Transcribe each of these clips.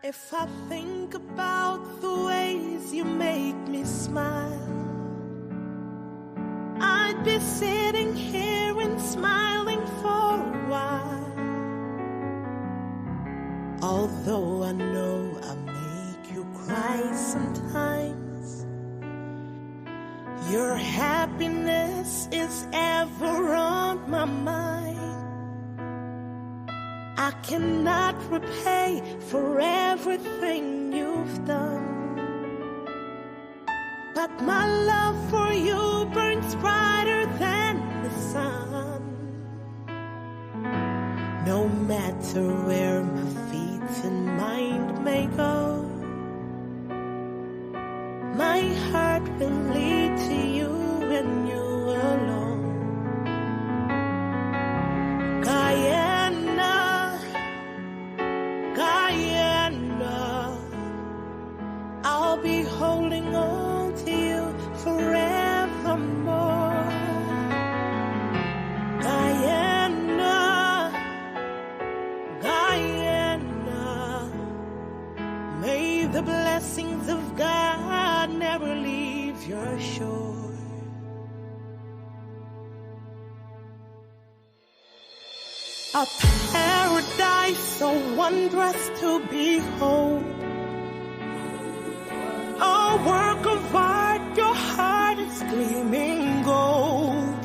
If I think about the ways you make me smile, I'd be sitting here and smiling for a while. Although I know I make you cry sometimes, your happiness is ever on my mind. I cannot repay for everything you've done, but my love for you burns brighter than the sun. No matter where my feet and mind may go, my heart will lead to you and you alone. Guyana, I'll be holding on to you forevermore. Guyana, may the blessings of God never leave your shore. A paradise so wondrous to behold, a work of art, your heart is gleaming gold.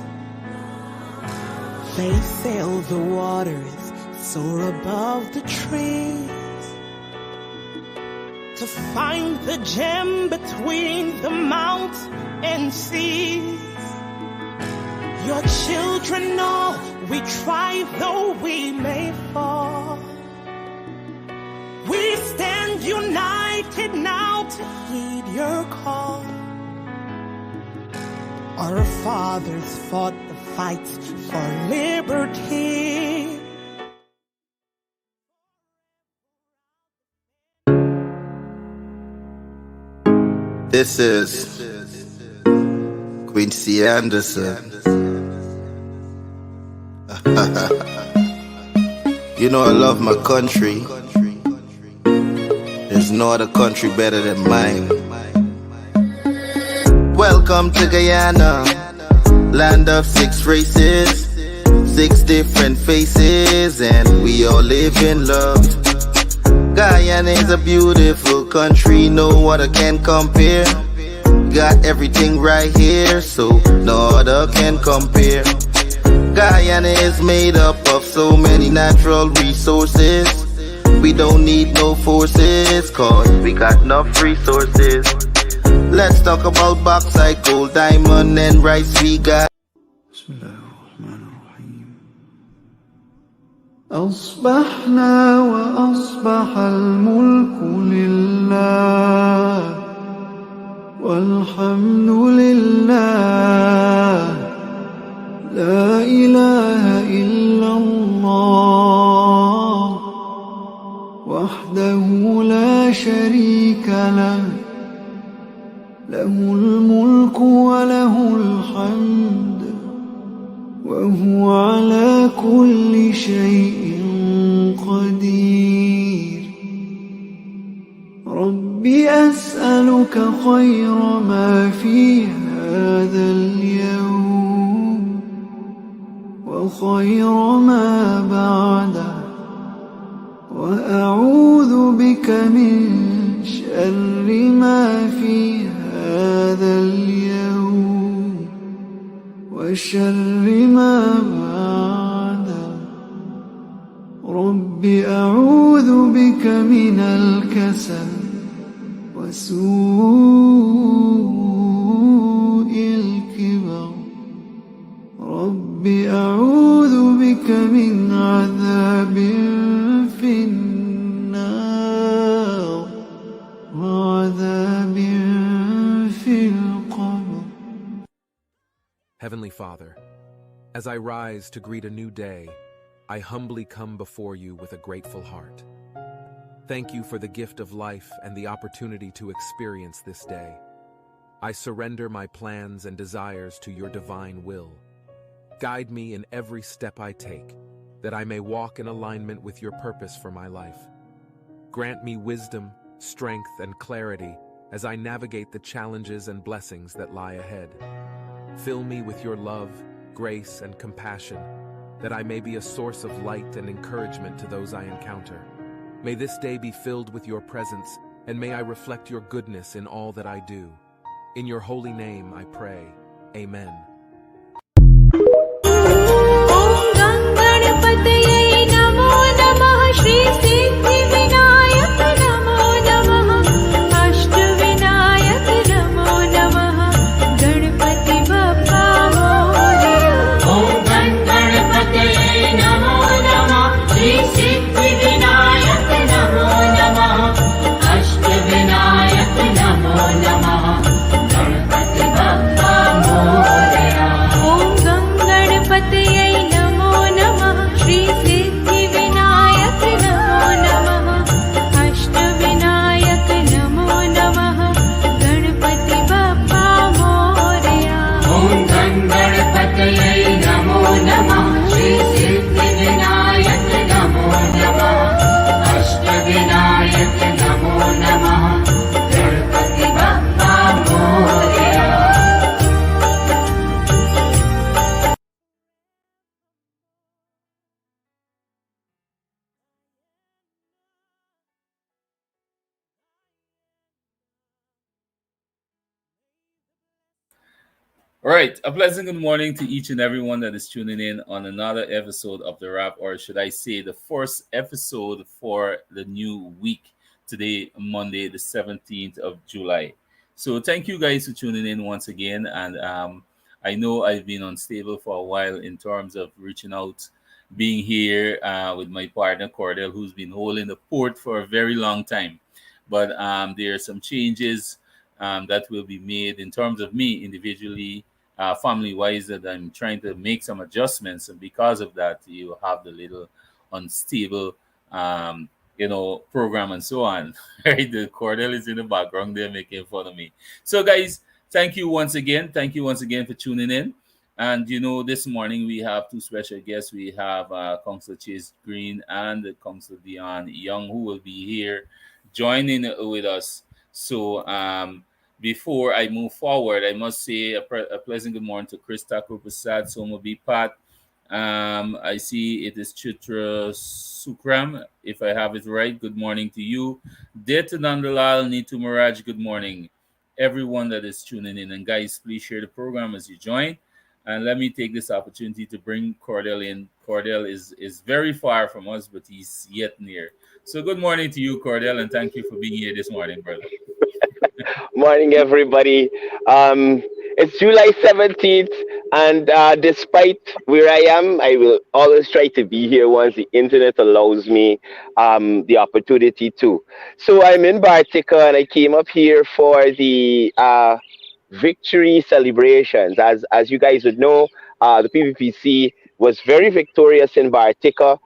They sail the waters, soar above the trees, to find the gem between the mountains and seas. Your children know we try though we may fall. We stand united now to heed your call. Our fathers fought the fights for liberty. This is Quincy Anderson. You know I love my country. There's no other country better than mine. Welcome to Guyana, land of 6 races, 6 different faces, and we all live in love. Guyana is a beautiful country, no other can compare. Got everything right here, so no other can compare. Guyana is made up of so many natural resources. We don't need no forces, cause we got enough resources. Let's talk about bauxite, gold, diamond, and rice we got. أصبحنا وأصبح الملك لله والحمد لله لا إله إلا الله وحده لا شريك له له الملك وله الحمد وهو على كل شيء قدير ربي أسألك خير ما في هذا اليوم وخير ما بعده وأعوذ بك من شر ما في هذا اليوم وشر ما بعده رب أعوذ بك من الكسل وسوء الكبر رب أعوذ بك من عذاب في النار وعذاب في القبر. Heavenly Father, as I rise to greet a new day, I humbly come before you with a grateful heart. Thank you for the gift of life and the opportunity to experience this day. I surrender my plans and desires to your divine will. Guide me in every step I take, that I may walk in alignment with your purpose for my life. Grant me wisdom, strength, and clarity as I navigate the challenges and blessings that lie ahead. Fill me with your love, grace, and compassion, that I may be a source of light and encouragement to those I encounter. May this day be filled with your presence, and may I reflect your goodness in all that I do. In your holy name I pray. Amen. All right, a pleasant good morning to each and everyone that is tuning in on another episode of The Wrap, or should I say the first episode for the new week. Today, Monday, the 17th of July. So thank you guys for tuning in once again. And I know I've been unstable for a while in terms of reaching out, being here with my partner, Courdel, who's been holding the fort for a very long time. But there are some changes that will be made in terms of me individually, family wise, that I'm trying to make some adjustments, and because of that, you have the little unstable, program and so on. Right, the Courdel is in the background there making fun of me. So, guys, thank you once again. Thank you once again for tuning in. And this morning we have two special guests. We have Councillor Chase Green and Councillor Dion Young, who will be here joining with us. So, before I move forward, I must say a pleasant good morning to Krista Kurprasad, Somabi Pat. I see it is Chitra Sukram, if I have it right. Good morning to you. Det Nandalal Nitu Maraj, good morning. Everyone that is tuning in. And guys, please share the program as you join. And let me take this opportunity to bring Courdel in. Courdel is very far from us, but he's yet near. So good morning to you, Courdel, and thank you for being here this morning, brother. Morning, everybody. It's July 17th, and despite where I am, I will always try to be here once the internet allows me the opportunity to. So I'm in Bartica, and I came up here for the victory celebrations. As you guys would know, the PPPC was very victorious in Bartica.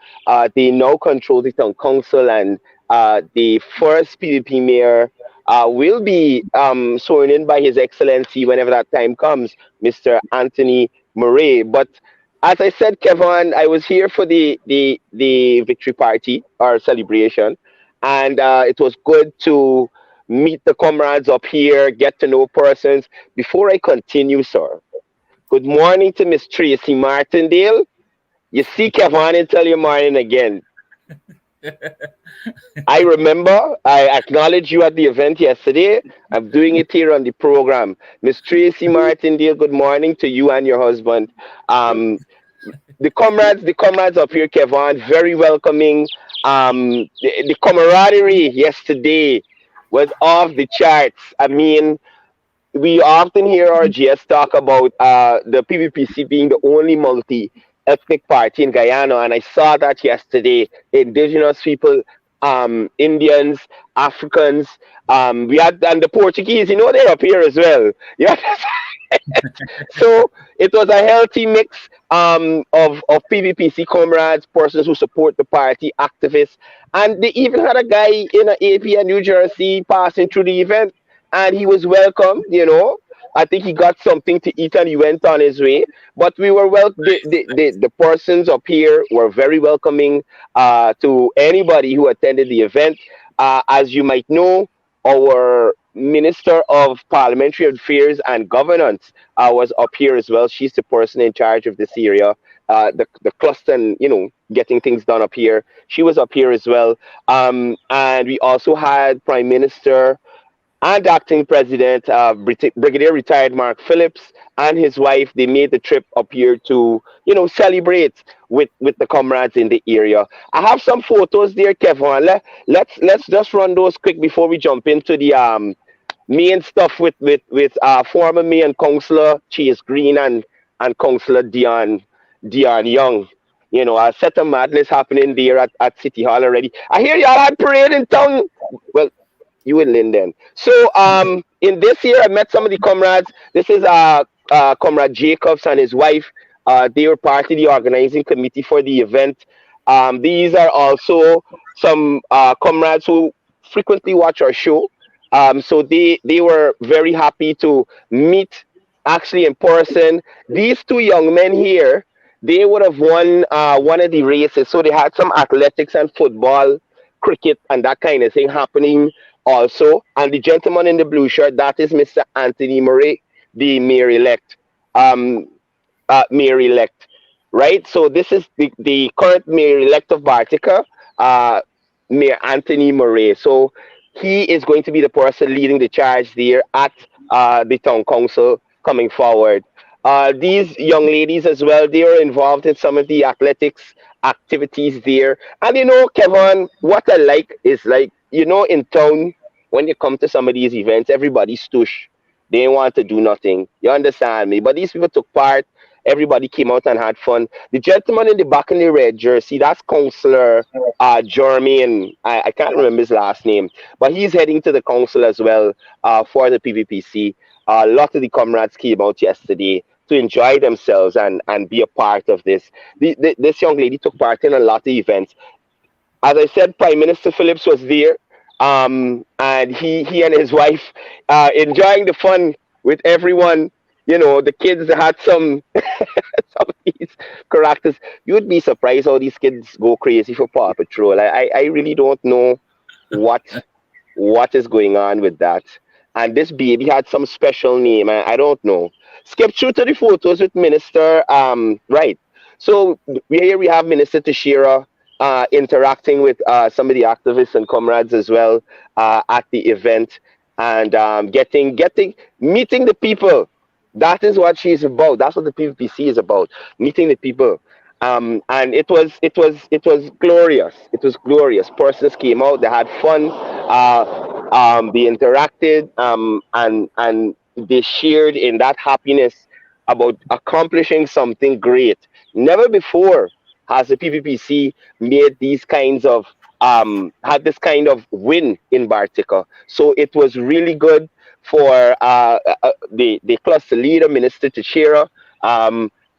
They now control the town council, and the first PPP mayor will be sworn in by His Excellency whenever that time comes, Mr. Anthony Murray. But as I said, Kevon, I was here for the victory party or celebration, and it was good to meet the comrades up here, get to know persons. Before I continue, sir, good morning to Miss Tracy Martindale. You see, Kevon, and tell you morning again. I remember I acknowledged you at the event yesterday. I'm doing it here on the program. Miss Tracy Martindale, good morning to you and your husband. The comrades up here, Kevon, very welcoming. The camaraderie yesterday was off the charts. I mean, we often hear our GS talk about the PPPC being the only multi-ethnic party in Guyana, and I saw that yesterday. Indigenous people, Indians, Africans, we had, and the Portuguese, they're up here as well. Yeah. So it was a healthy mix of PPPC comrades, persons who support the party, activists, and they even had a guy in AP and New Jersey passing through the event, and he was welcome. I think he got something to eat and he went on his way. But we were the persons up here were very welcoming to anybody who attended the event. As you might know, our Minister of Parliamentary Affairs and Governance was up here as well. She's the person in charge of this area, the cluster, and getting things done up here. She was up here as well. And we also had Prime Minister and acting president, Brigadier retired Mark Phillips, and his wife. They made the trip up here to, celebrate with the comrades in the area. I have some photos there, Kevin. Let's just run those quick before we jump into the main stuff with former mayor and councillor Chase Green and councillor Dion Young. A set of madness happening there at City Hall already. I hear y'all had parade in town. Well, you in Linden. So in this year I met some of the comrades. This is Comrade Jacobs and his wife. They were part of the organizing committee for the event. These are also some comrades who frequently watch our show. So they were very happy to meet actually in person. These two young men here, they would have won one of the races. So they had some athletics and football, cricket, and that kind of thing happening also. And the gentleman in the blue shirt, that is Mr. Anthony Murray, the mayor-elect. Mayor-elect, right? So this is the current mayor-elect of Bartica, Mayor Anthony Murray. So he is going to be the person leading the charge there at the town council coming forward. These young ladies as well, they are involved in some of the athletics activities there. And Kevin, what I like is in town, when you come to some of these events, everybody's stush. They want to do nothing. You understand me? But these people took part. Everybody came out and had fun. The gentleman in the back in the red jersey, that's Councillor Jeremy, and I can't remember his last name, but he's heading to the council as well for the PVPC. A lot of the comrades came out yesterday to enjoy themselves and be a part of this. This young lady took part in a lot of events. As I said, Prime Minister Phillips was there, and he and his wife enjoying the fun with everyone. The kids had some some of these characters. You'd be surprised how these kids go crazy for Paw Patrol. I really don't know what is going on with that. And this baby had some special name. I don't know. Skip through to the photos with Minister. Right. So here we have Minister Teixeira interacting with some of the activists and comrades as well at the event, and meeting the people. That is what she's about. That's what the PVPC is about, meeting the people. And it was glorious. It was glorious. Persons came out, they had fun, they interacted, and they shared in that happiness about accomplishing something great. Never before has the PVPC made these kinds of had this kind of win in Bartica. So it was really good for the cluster leader, Minister Teixeira,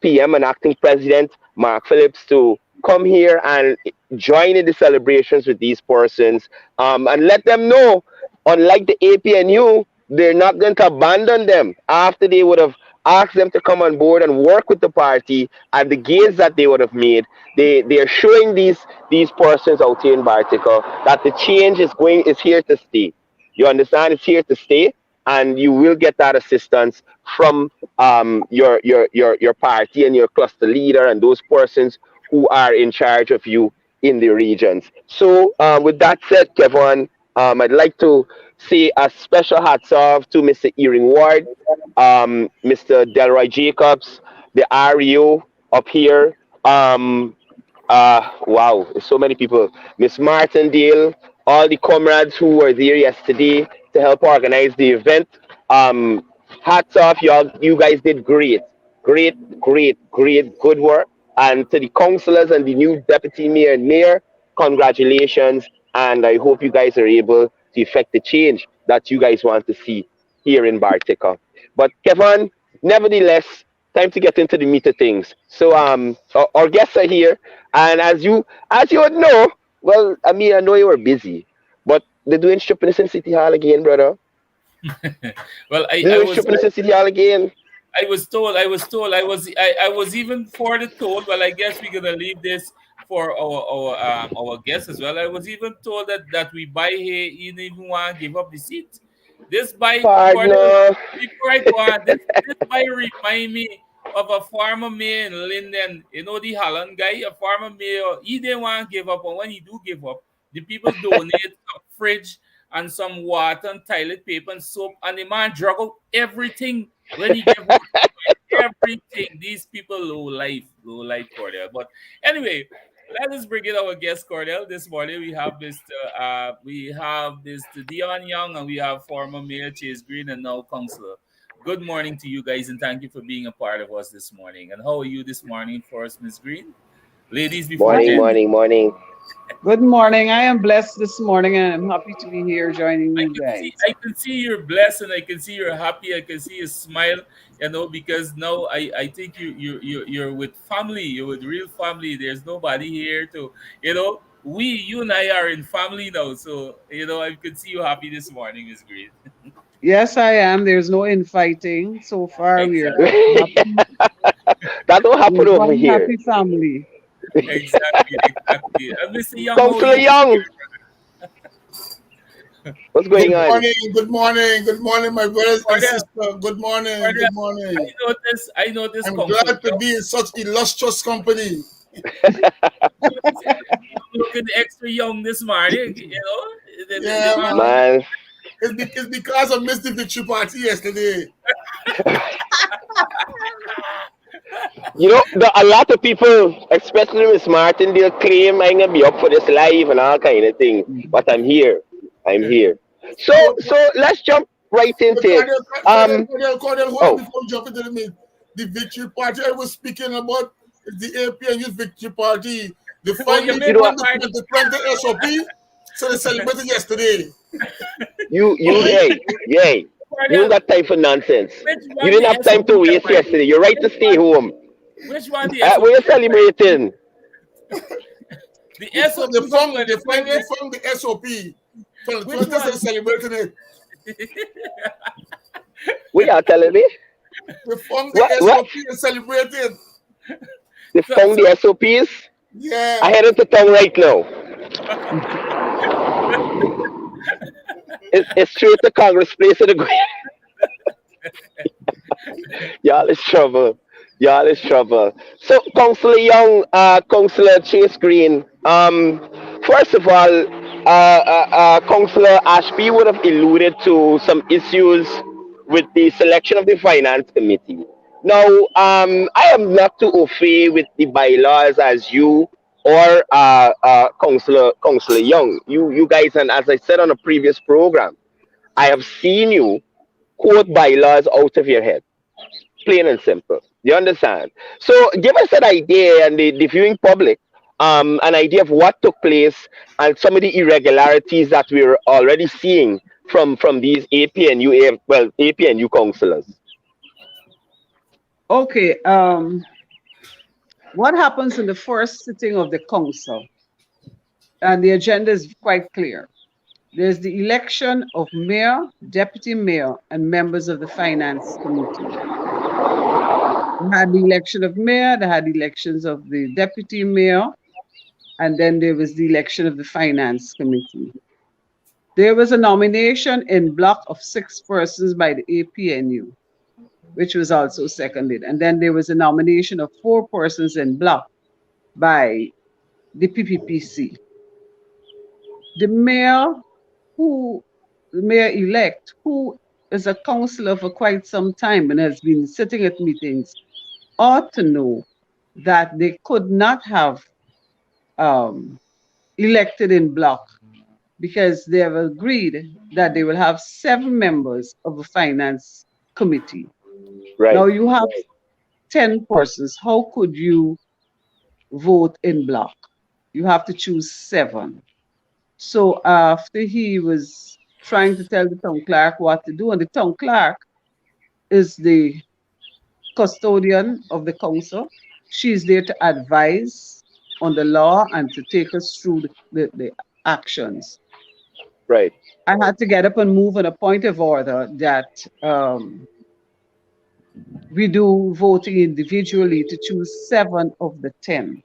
PM and acting president Mark Phillips, to come here and join in the celebrations with these persons, and let them know, unlike the APNU, they're not going to abandon them after they would have asked them to come on board and work with the party and the gains that they would have made. They are showing these persons out here in Bartica that the change is here to stay. You understand? It's here to stay, and you will get that assistance from your party and your cluster leader and those persons who are in charge of you in the regions. So with that said, Kevon, I'd like to say a special hats off to Mr. Earing Ward, Mr. Delroy Jacobs, the REO up here. Wow, there's so many people. Miss Martindale, all the comrades who were there yesterday to help organize the event. Hats off, y'all. You guys did great. Great, good work. And to the councillors and the new deputy mayor and mayor, congratulations. And I hope you guys are able to effect the change that you guys want to see here in Bartica. But Kevon, nevertheless, time to get into the meat of things. So our guests are here, and as you would know, well, I mean, I know you were busy, but they're doing stripping in City Hall again, brother. Well, I was stripping in City Hall again. I was told. I was even for the told. Well, I guess we're gonna leave this for our guests as well. I was even told that we buy here, you don't even want to give up the seat. This buy, Courdel, Partner. before I go on, this buy remind me of a farmer mayor in Linden. You know the Holland guy, a farmer mayor. He didn't want to give up, and when he do give up, the people donate a fridge and some water and toilet paper and soap, and the man drug out everything when he gave out everything. These people low life, Courdel. But anyway, let us bring in our guest, Courdel. This morning we have Mr. Dion Young, and we have former Mayor Chase Green and now Councillor. Good morning to you guys, and thank you for being a part of us this morning. And how are you this morning for us, Ms. Green? Ladies, before Morning, Jen. morning. Good morning. I am blessed this morning and I'm happy to be here joining you guys. I can see you're blessed, and I can see you're happy. I can see you smile, because now I think you're with family. You're with real family. There's nobody here to, you and I are in family now. So, I could see you happy this morning, Miss Green. Yes, I am. There's no infighting. So far, we are Exactly. happy. That don't happen We're over one here. happy family. Exactly. Mr. Young, Councillor Young, what's going on? Good morning, my brothers and sisters. Good morning. I noticed. I'm glad to be in such illustrious company. Looking extra young this morning, Yeah, Man, it's because I missed the victory party yesterday. a lot of people, especially Miss Martin, they'll claim I'm gonna be up for this live and all kind of thing. But I'm here. So let's jump right into it. Courdel, hold on before we jump into the victory party I was speaking about is the APN Youth Victory Party. The finally the 20 SOP, so they celebrated yesterday. Yay. You don't got time for nonsense. You didn't have time to waste yesterday. You're right to stay home. Which one? We're celebrating. The SOP. They found the SOP. So the 20 are celebrating it. What y'all telling me? They found the SOP and celebrated. They found the SOPs? Yeah. I headed to town right now. It's straight to Congress Place of the Green. Y'all is trouble. So, Councillor Young, Councillor Chase Green, first of all, Councillor Ashby would have alluded to some issues with the selection of the Finance Committee. Now, I am not too au fait with the bylaws as you or Councillor Young. You guys, and as I said on a previous program, I have seen you quote bylaws out of your head. Plain and simple. You understand? So give us an idea, and the viewing public, an idea of what took place and some of the irregularities that we're already seeing from these APNU councillors. Okay. What happens in the first sitting of the council? And the agenda is quite clear. There's the election of mayor, deputy mayor, and members of the finance committee. We had the election of mayor, they had elections of the deputy mayor, and then there was the election of the finance committee. There was a nomination in block of 6 persons by the APNU, which was also seconded. And then there was a nomination of 4 persons in block by the PPPC. The mayor-elect, who is a councillor for quite some time and has been sitting at meetings, ought to know that they could not have elected in block because they have agreed that they will have 7 members of a finance committee. Right. Now you have 10 persons. How could you vote in block? You have to choose 7. So after he was trying to tell the town clerk what to do, and the town clerk is the custodian of the council. She's there to advise on the law and to take us through the actions. Right. I had to get up and move on a point of order that we do voting individually to choose 7 of the 10.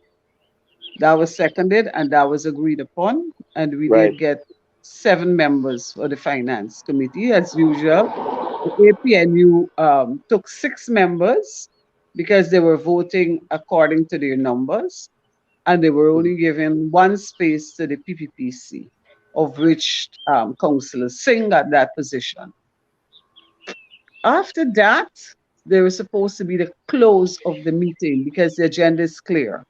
That was seconded and that was agreed upon. And we Right. did get 7 members for the finance committee. As usual, the APNU took 6 members because they were voting according to their numbers, and they were only given 1 space to the PPPC, of which Councillor Singh got that position. After that, there was supposed to be the close of the meeting because the agenda is clear.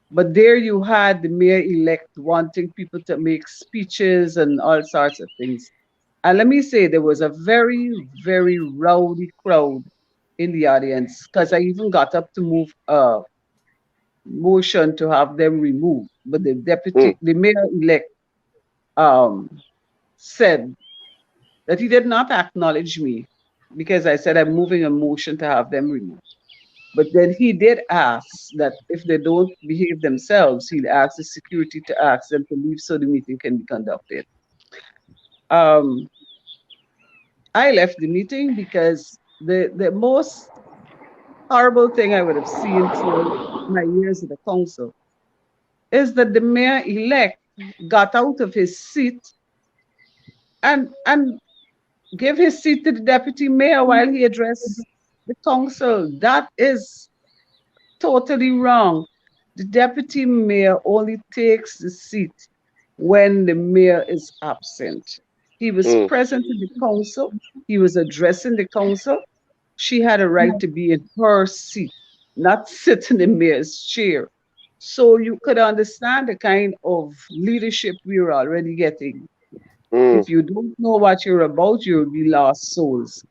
But there you had the mayor-elect wanting people to make speeches and all sorts of things. And let me say, there was a very, very rowdy crowd in the audience because I even got up to move a motion to have them removed. But the mayor-elect said that he did not acknowledge me because I said I'm moving a motion to have them removed. But then he did ask that if they don't behave themselves, he'd ask the security to ask them to leave so the meeting can be conducted. I left the meeting because the most horrible thing I would have seen through my years at the council is that the mayor-elect got out of his seat and gave his seat to the deputy mayor while he addressed the council. That is totally wrong. The deputy mayor only takes the seat when the mayor is absent. He was present in the council. He was addressing the council. She had a right to be in her seat, not sit in the mayor's chair. So you could understand the kind of leadership we were already getting. If you don't know what you're about, you'll be lost souls.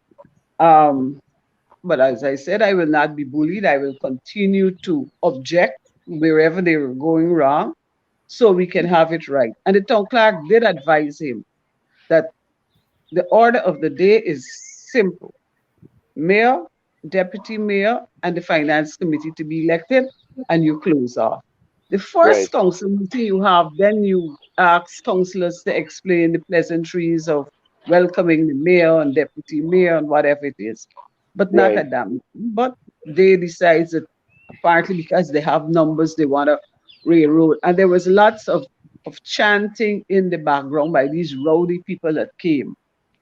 But as I said, I will not be bullied. I will continue to object wherever they were going wrong so we can have it right. And the town clerk did advise him that the order of the day is simple. Mayor, deputy mayor, and the finance committee to be elected, and you close off. The first council meeting you have, then you ask councillors to explain the pleasantries of welcoming the mayor and deputy mayor and whatever it is. But not at that meeting. But they decide that partly because they have numbers, they want to railroad. And there was lots of chanting in the background by these rowdy people that came.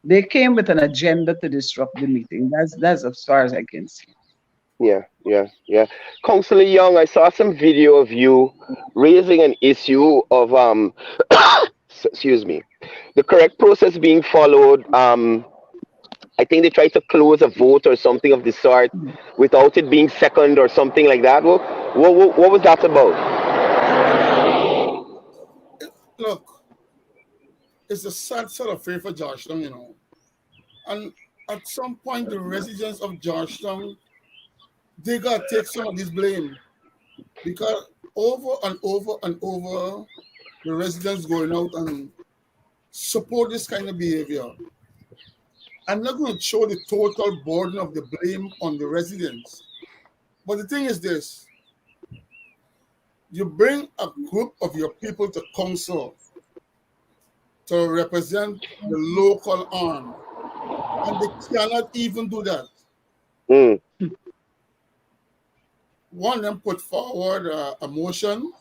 They came with an agenda to disrupt the meeting. That's as far as I can see. Yeah. Councillor Young, I saw some video of you raising an issue of excuse me, the correct process being followed. I think they tried to close a vote or something of the sort without it being second or something like that. What was that about? Look, it's a sad sort of fate for Georgetown, you know. And at some point, the residents of Georgetown, they got to take some of this blame. Because over and over and over, the residents going out and support this kind of behavior. I'm not going to show the total burden of the blame on the residents. But the thing is this. You bring a group of your people to council to represent the local arm, and they cannot even do that. One of them put forward a motion.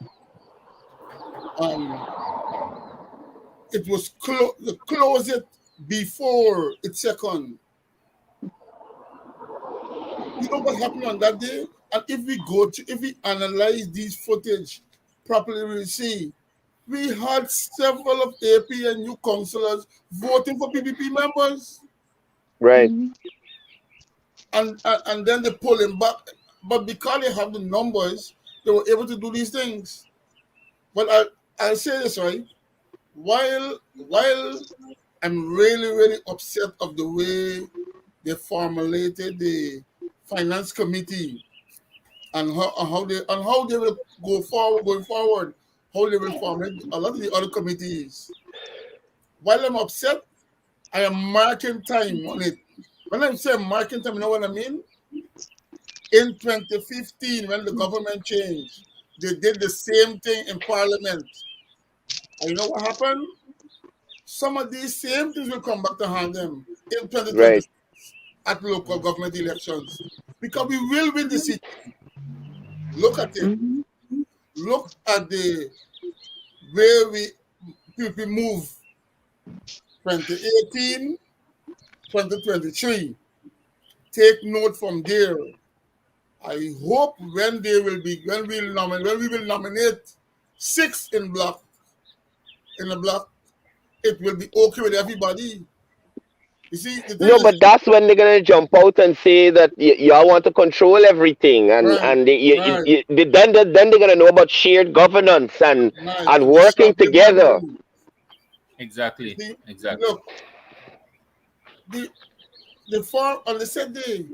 It was close it before it's second. You know what happened on that day? And if we analyze these footage properly, we'll see we had several of AP and new councillors voting for PPP members. Right. And then they pull him back. But because they have the numbers, they were able to do these things. But I'll say this, right? While I'm really, really upset of the way they formulated the finance committee and how they will going forward, how they will formulate a lot of the other committees. While I'm upset, I am marking time on it. When I say marking time, you know what I mean? In 2015, when the government changed, they did the same thing in Parliament. And you know what happened? Some of these same things will come back to haunt them in 2026 at local government elections. Because we will win the seat. Look at it. look at the way people move 2018, 2023. Take note from there. I hope when we will nominate 6 in the block, it will be okay with everybody. You see, the thing No, is, but that's when they're gonna jump out and say that y'all want to control everything, and right, right, then they're gonna know about shared governance right, and and they working stop the together. money. Exactly. See, Exactly. look, the form on the said day,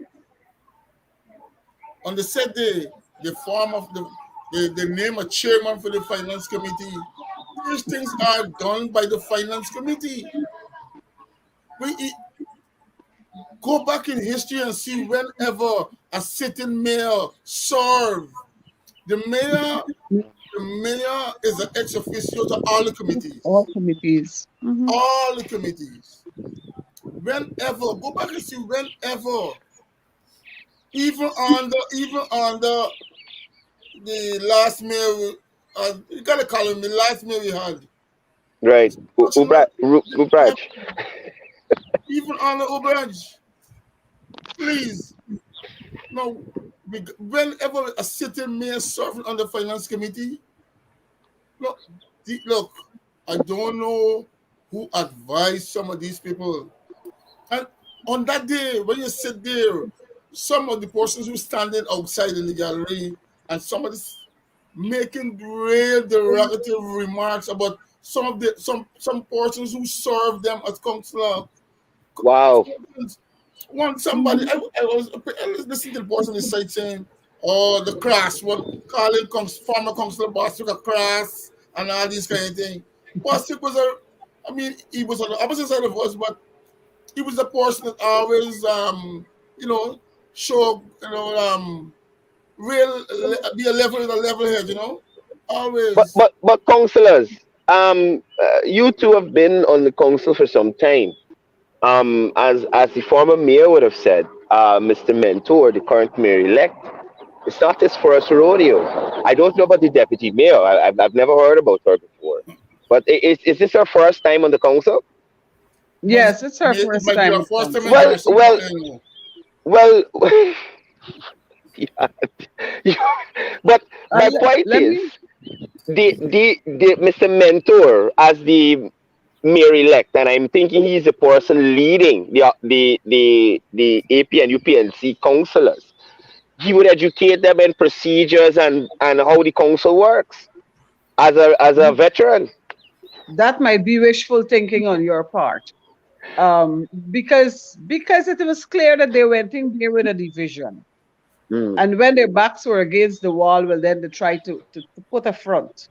the form of the name a chairman for the finance committee. These things are done by the finance committee. We go back in history and see whenever a sitting mayor served. The mayor is an ex officio to all the committees. All committees. Mhm. All the committees. Whenever, go back and see whenever, even on the last mayor, you gotta call him the last mayor we had. Right. Ubraj. Even on the Ubraj, please. No, whenever a sitting mayor serving on the finance committee, look, I don't know who advised some of these people. And on that day, when you sit there, some of the persons who standing outside in the gallery and somebody's making real derogatory remarks about some persons who serve them as councillor. Wow. Somebody, I was listening to the person on the site saying, "Oh, the crass, what calling former councillor Bostic a crass and all these kind of things." Bostic was he was on the opposite side of us, but he was a person that always, show, be a level head, always. But councillors, you two have been on the council for some time. As the former mayor would have said, Mr. Mentor, the current mayor elect, it's not his first rodeo. I don't know about the deputy mayor. I've never heard about her before. But is this her first time on the council? Yes, it's her It first might be time. our with first time council. Well, yeah. But my point Let is, me. the Mr. Mentor as the mayor elect, and I'm thinking he's the person leading the AP and UPNC councillors. He would educate them in procedures and how the council works as a veteran. That might be wishful thinking on your part. Because it was clear that they went in there with a division. Mm. And when their backs were against the wall, well, then they tried to put a front.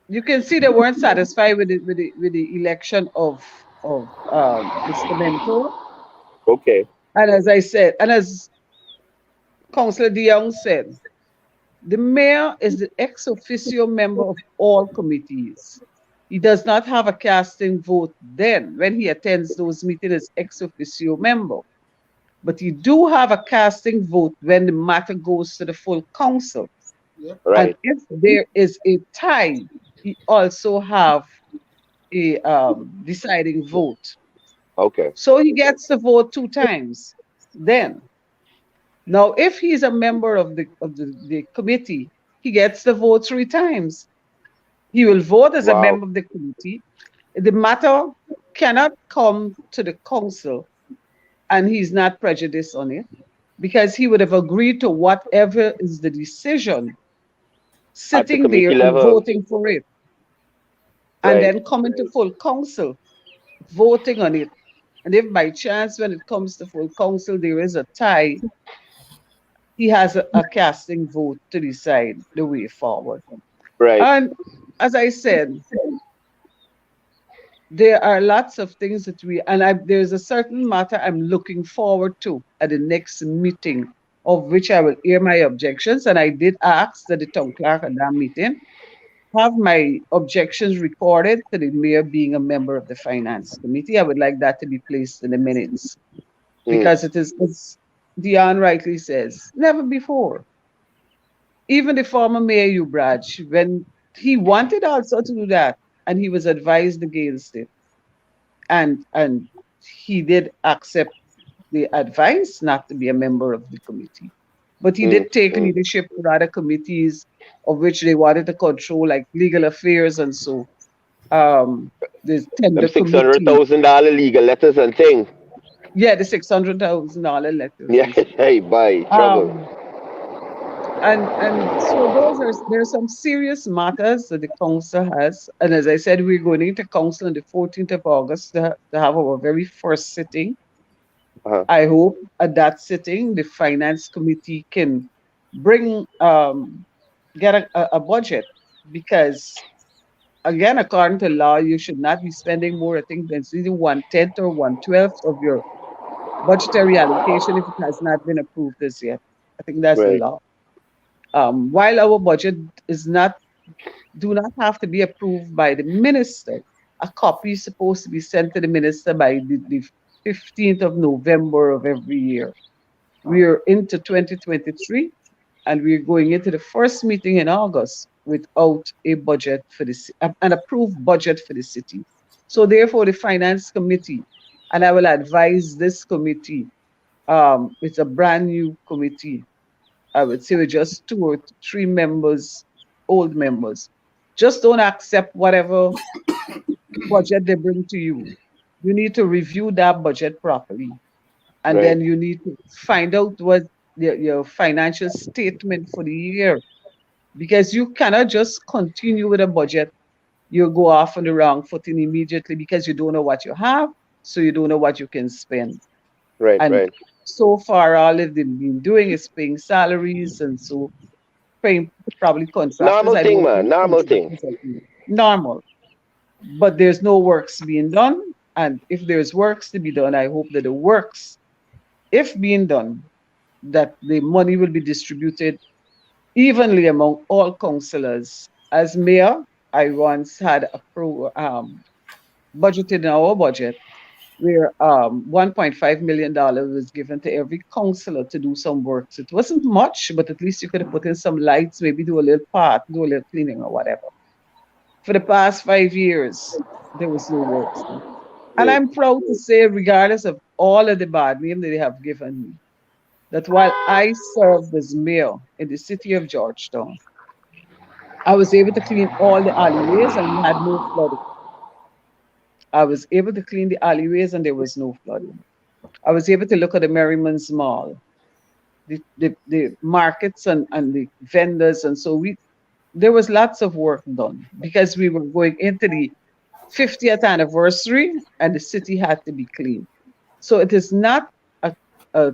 You can see they weren't satisfied with the election of Mr. Mentor. Okay. And as I said, and as Councillor DeYoung said, the mayor is the ex officio member of all committees. He does not have a casting vote then when he attends those meetings as ex officio member. But you do have a casting vote when the matter goes to the full council. Right. And if there is a tie, you also have a deciding vote. Okay. So he gets the vote 2 times. Then, now if he's a member of the committee, he gets the vote 3 times. He will vote as a Wow. member of the committee. The matter cannot come to the council and he's not prejudiced on it because he would have agreed to whatever is the decision sitting there and level. voting for it. And Right. then coming to full council, voting on it. And if by chance when it comes to full council there is a tie, he has a casting vote to decide the way forward. Right. And as I said, there are lots of things that there's a certain matter I'm looking forward to at the next meeting, of which I will air my objections. And I did ask that the town clerk at that meeting have my objections recorded to the mayor being a member of the finance committee. I would like that to be placed in the minutes because it is, as Dion rightly says, never before even the former mayor Ubraj, when he wanted also to do that, and he was advised against it, and he did accept the advice not to be a member of the committee. But he did take leadership for other committees of which they wanted to control, like legal affairs and so. The Them tender committee. $600,000 legal letters and thing. Yeah, the $600,000 letters Yeah, and so. hey, bye, trouble. And so there's some serious matters that the council has, and as I said, we're going into council on the 14th of August to have our very first sitting. I hope at that sitting the finance committee can bring get a budget, because again, according to law, you should not be spending more. I think than either 1/10 or 1/12 of your budgetary allocation if it has not been approved as yet. I think that's the Right. law. While our budget do not have to be approved by the minister, a copy is supposed to be sent to the minister by the 15th of November of every year. We're into 2023, and we're going into the first meeting in August without a budget for an approved budget for the city. So therefore, the finance committee, and I will advise this committee, it's a brand new committee. I would say with just 2 or 3 members, old members. Just don't accept whatever budget they bring to you. You need to review that budget properly. And then you need to find out what your financial statement for the year. Because you cannot just continue with a budget. You go off on the wrong footing immediately because you don't know what you have, so you don't know what you can spend. And so far, all they've been doing is paying salaries and so paying probably contractors. Normal thing, man. Normal thing. Normal. But there's no works being done. And if there's works to be done, I hope that the works, if being done, that the money will be distributed evenly among all councillors. As mayor, I once had a budgeted in our budget where $1.5 million was given to every councillor to do some works. It wasn't much, but at least you could have put in some lights, maybe do a little part, do a little cleaning or whatever. For the past 5 years, there was no works. And I'm proud to say, regardless of all of the bad name that they have given me, that while I served as mayor in the city of Georgetown, I was able to clean all the alleyways and we had no flooding. I was able to clean the alleyways and there was no flooding. I was able to look at the Merriman's Mall, the markets and the vendors. And so there was lots of work done because we were going into the 50th anniversary and the city had to be clean. So it is not a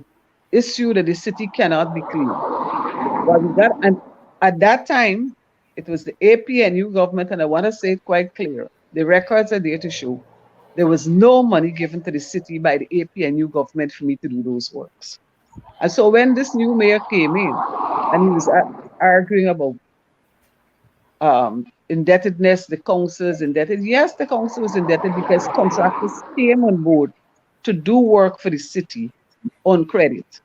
issue that the city cannot be clean. What we got, and at that time, it was the APNU government, and I want to say it quite clear. The records are there to show there was no money given to the city by the APNU government for me to do those works. And so when this new mayor came in and he was arguing about indebtedness, the council is indebted. Yes, the council was indebted because contractors came on board to do work for the city on credit.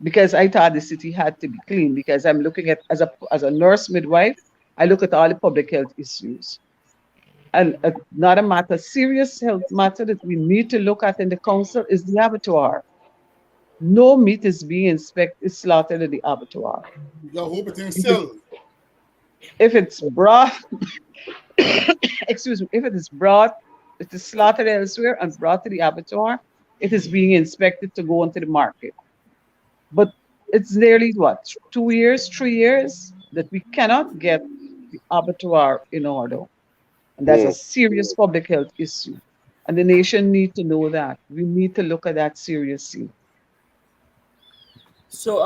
Because I thought the city had to be clean, because I'm looking at, as a nurse midwife, I look at all the public health issues. And not a matter, serious health matter that we need to look at in the council is the abattoir. No meat is being slaughtered at the abattoir. If it's brought, excuse me, if it is brought, it is slaughtered elsewhere and brought to the abattoir, it is being inspected to go onto the market. But it's nearly what, 2 years, 3 years that we cannot get the abattoir in order. And that's a serious public health issue. And the nation needs to know that. We need to look at that seriously. So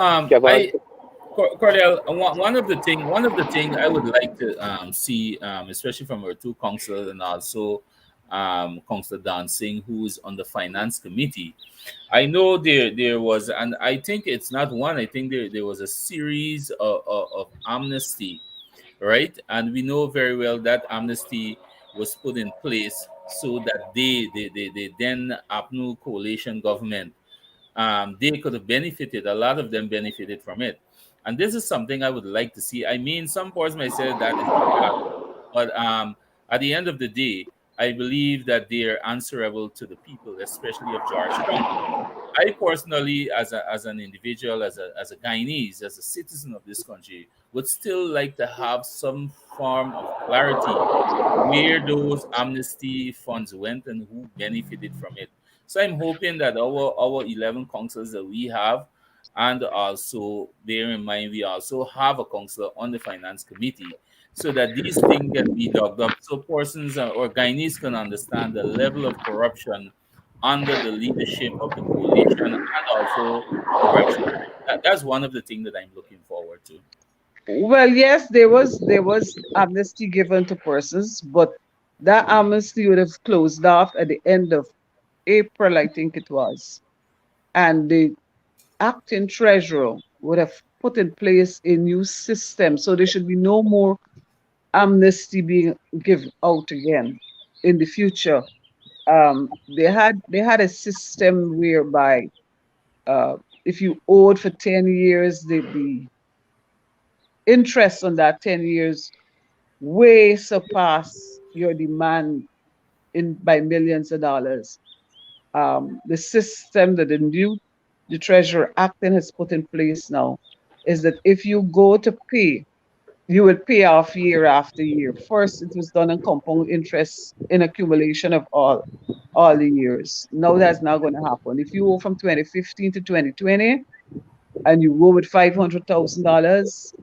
Courdel, one of the thing I would like to see, especially from our two councillors and also Councillor Dancing, who is on the finance committee. I know there was, and I think it's not one, I think there was a series of amnesty, right? And we know very well that amnesty was put in place so that the then APNU coalition government, they could have benefited, a lot of them benefited from it. And this is something I would like to see. I mean, some parts might say that is bad, but at the end of the day, I believe that they are answerable to the people, especially of Georgetown. I personally, as an individual, as a Guyanese, as a citizen of this country, would still like to have some form of clarity where those amnesty funds went and who benefited from it. So I'm hoping that our 11 councils that we have, and also bear in mind we also have a councillor on the finance committee, so that these things can be dug up, so persons or Guyanese can understand the level of corruption under the leadership of the coalition and also the regime. That's one of the things that I'm looking forward to. Well, yes, there was amnesty given to persons, but that amnesty would have closed off at the end of April, I think it was. And the acting treasurer would have put in place a new system. So there should be no more amnesty being given out again in the future. They had a system whereby if you owed for 10 years, the interest on that 10 years way surpass your demand in by millions of dollars. The system that the Treasurer Acting has put in place now is that if you go to pay, you will pay off year after year. First, it was done on compound interest in accumulation of all the years. Now that's not going to happen. If you owe from 2015 to 2020 and you go with $500,000,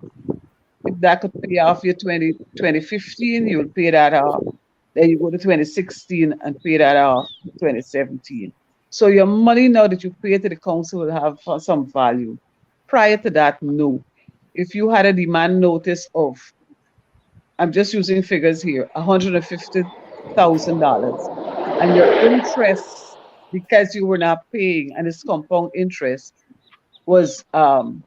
if that could pay off your 2015, you'll pay that off. Then you go to 2016 and pay that off 2017. So your money now that you pay to the council will have some value. Prior to that, no. If you had a demand notice of, I'm just using figures here, $150,000, and your interest, because you were not paying, and it's compound interest, was $500,000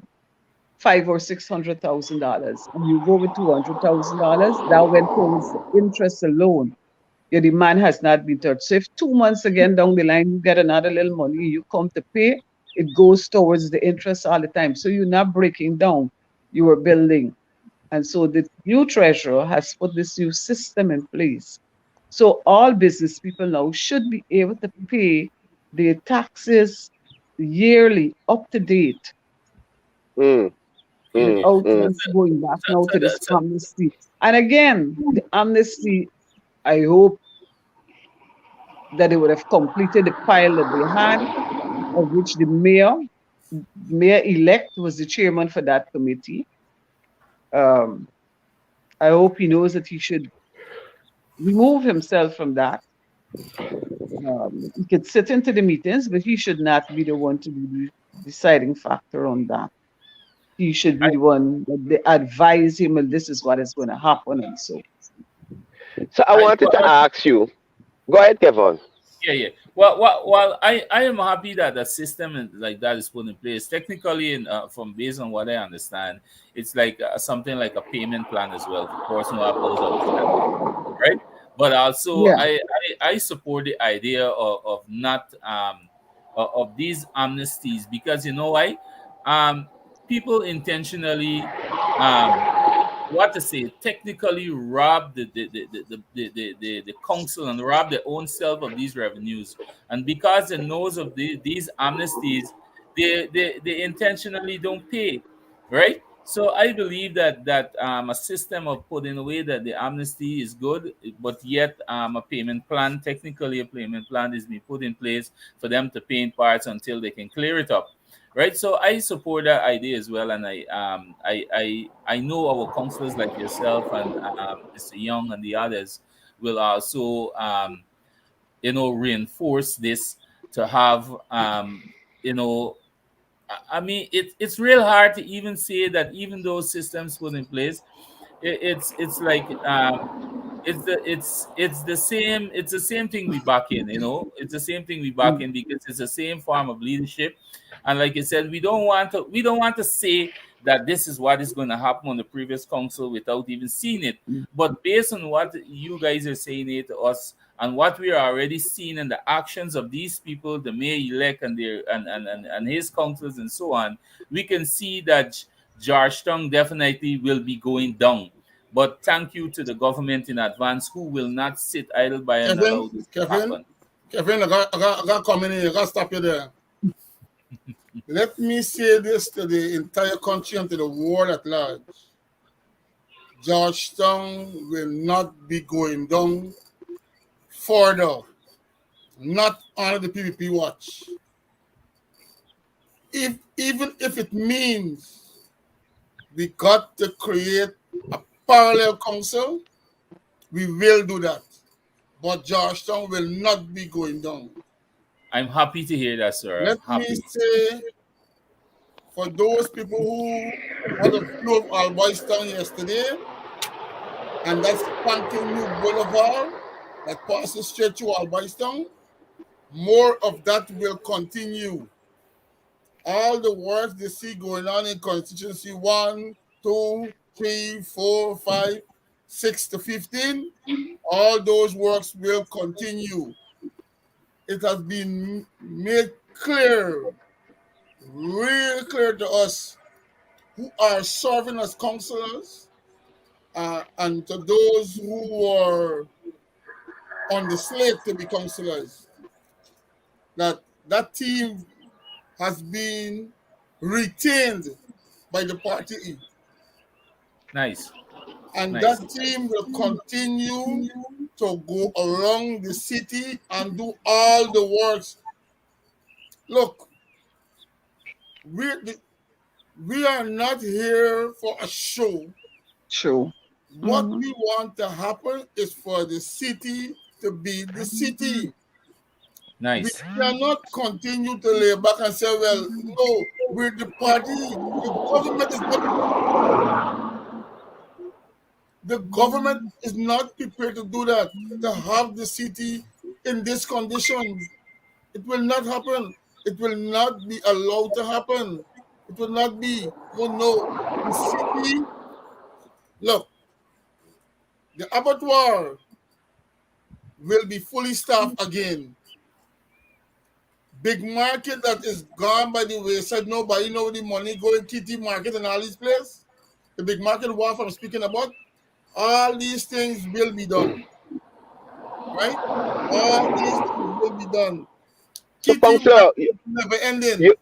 or $600,000, and you go with $200,000, that went towards the interest alone. Your demand has not been touched. So if 2 months again down the line you get another little money, you come to pay, it goes towards the interest all the time. So you're not breaking down, you are building. And so the new treasurer has put this new system in place. So all business people now should be able to pay their taxes yearly, up to date. Without going back now to this amnesty. And again, the amnesty, I hope that they would have completed the pile that they had, of which the mayor-elect was the chairman for that committee. I hope he knows that he should remove himself from that. He could sit into the meetings, but he should not be the one to be the deciding factor on that. He should be the one that they advise him, and this is what is going to happen, and so. So I wanted to ask you. Go ahead, Kevon. Yeah. Well, I am happy that a system like that is put in place. Technically, from based on what I understand, it's like something like a payment plan as well for person who have those outstanding, right? But also, yeah. I support the idea of not of these amnesties, because you know why? People intentionally technically rob the council and rob their own self of these revenues. And because they knows of these amnesties, they intentionally don't pay, right? So I believe that a system of putting away that the amnesty is good, but yet a payment plan, technically a payment plan is being put in place for them to pay in parts until they can clear it up. Right, so I support that idea as well, and I know our councillors like yourself and Mr. Young and the others will also reinforce this to have I mean it's real hard to even say that even those systems put in place, it's like it's the same thing we back in, it's the same thing we back in, because it's the same form of leadership. And like I said, we don't want to say that this is what is going to happen on the previous council without even seeing it. But based on what you guys are saying it to us and what we are already seeing in the actions of these people, the mayor-elect and his councils and so on, we can see that Georgetown definitely will be going down. But thank you to the government in advance who will not sit idle by and allow this to happen. Kevin, I got coming in. I got to stop you there. Let me say this to the entire country and to the world at large. Georgetown will not be going down further, not on the PPP watch. Even if it means we got to create a parallel council, we will do that. But Georgetown will not be going down. I'm happy to hear that, sir. Let me say, for those people who had a view of Albistown yesterday, and that's spanking new boulevard that passes straight to Albistown, more of that will continue. All the work they see going on in constituency 1, 2, 3, 4, 5, 6 to 15, all those works will continue. It has been made clear, really clear to us who are serving as councillors and to those who are on the slate to be councillors, that team has been retained by the party. Nice. And that team will continue to go around the city and do all the works. Look, we are not here for a show. True. What we want to happen is for the city to be the city. Nice. We cannot continue to lay back and say, well, no, we're the party. The government is not prepared to do that, to have the city in this condition. It will not happen. It will not be allowed to happen. It will not be. Oh no. The city, look, the abattoir will be fully staffed again. Big market that is gone by the wayside. Nobody know the money going Kitty Market and all these places. The big market wharf I'm speaking about. All these things will be done. Right? All these things will be done. So, Councillor, never ending.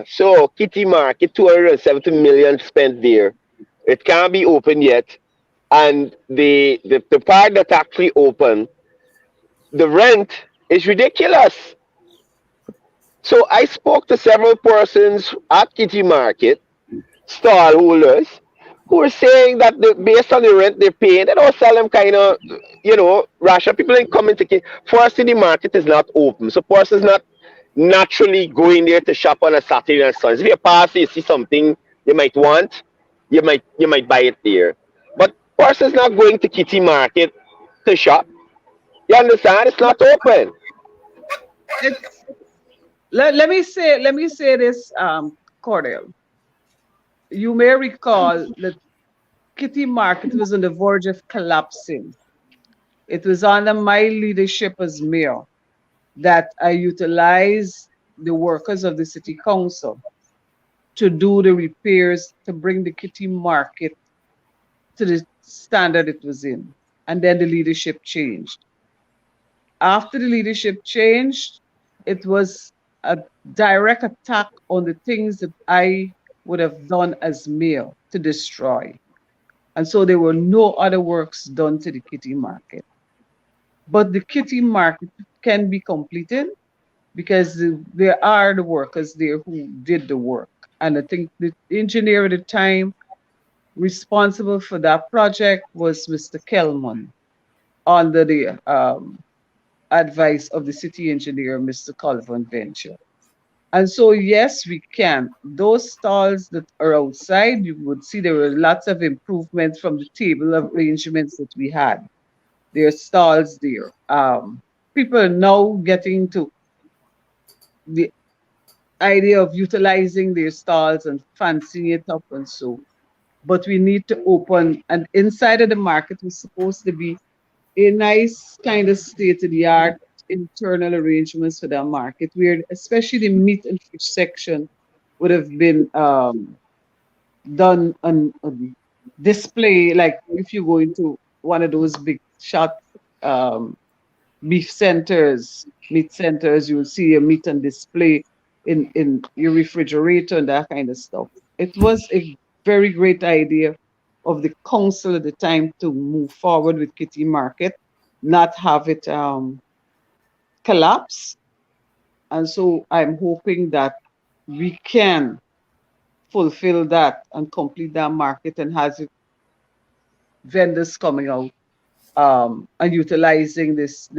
So Kitty Market, 270 million spent there. It can't be open yet. And the part that's actually open, the rent is ridiculous. So I spoke to several persons at Kitty Market, stall holders, who are saying that based on the rent they're paying, they don't sell them kind of, ration. People ain't coming to First, the market is not open. So persons not naturally going there to shop on a Saturday and Sunday. If you pass, you see something you might want, you might buy it there. But persons not going to Kitty Market to shop. You understand? It's not open. Let me say this, Courdel. You may recall that Kitty Market was on the verge of collapsing. It was under my leadership as mayor that I utilized the workers of the city council to do the repairs to bring the Kitty Market to the standard it was in. And then the leadership changed. After the leadership changed, it was a direct attack on the things that I would have done as mayor to destroy. And so there were no other works done to the Kitty Market. But the Kitty Market can be completed because there are the workers there who did the work. And I think the engineer at the time responsible for that project was Mr. Kelman, under the advice of the city engineer, Mr. Kevon Venture. And so, yes, we can. Those stalls that are outside, you would see there were lots of improvements from the table arrangements that we had. There are stalls there. People are now getting to the idea of utilizing their stalls and fancying it up and so. But we need to open, and inside of the market was supposed to be a nice kind of state-of-the-art internal arrangements for that market, where especially the meat and fish section would have been done on display, like if you go into one of those big shot um, beef centers, meat centers, you'll see a meat on display in your refrigerator and that kind of stuff. It was a very great idea of the council at the time to move forward with Kitty Market, not have it collapse. And so I'm hoping that we can fulfill that and complete that market and has it, vendors coming out and utilizing this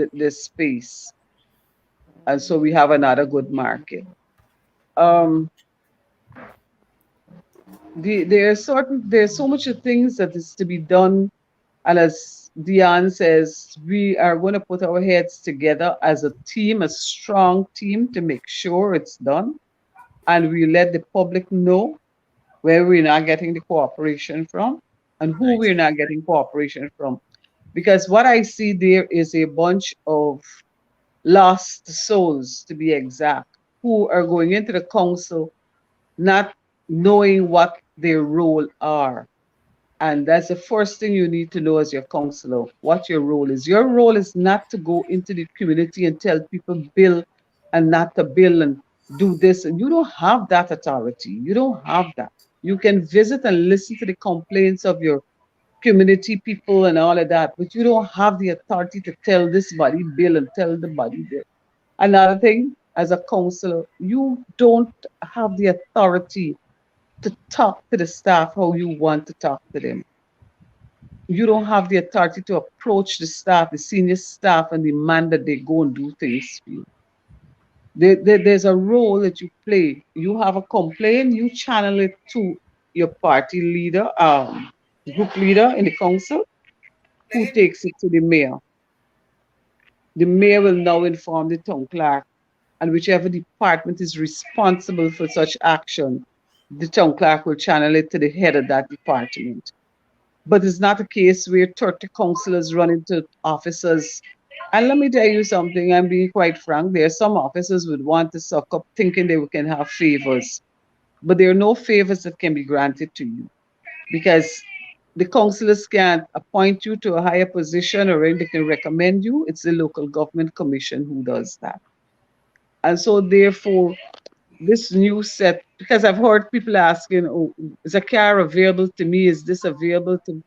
space. And so we have another good market. Um, there's so much of things that is to be done, and as Dion says, we are going to put our heads together as a team, a strong team, to make sure it's done, and we let the public know where we're not getting the cooperation from and who Nice. we're not getting cooperation from. Because what I see there is a bunch of lost souls, to be exact, who are going into the council not knowing what their role are. And that's the first thing you need to know as your counselor, what your role is. Your role is not to go into the community and tell people bill and not to bill and do this. And you don't have that authority. You don't have that. You can visit and listen to the complaints of your community people and all of that, but you don't have the authority to tell this body bill and tell the body bill. Another thing, as a counselor, you don't have the authority to talk to the staff how you want to talk to them. You don't have the authority to approach the staff, the senior staff, and demand that they go and do things for you. There's a role that you play. You have a complaint, you channel it to your party leader, group leader in the council, who takes it to the mayor. The mayor will now inform the town clerk, and whichever department is responsible for such action, the town clerk will channel it to the head of that department. But it's not a case where 30 councillors run into officers. And let me tell you something, I'm being quite frank. There are some officers would want to suck up thinking they can have favors. But there are no favors that can be granted to you because the councillors can't appoint you to a higher position or they can recommend you. It's the local government commission who does that. And so therefore, this new set, because I've heard people asking, oh, is a car available to me? Is this available to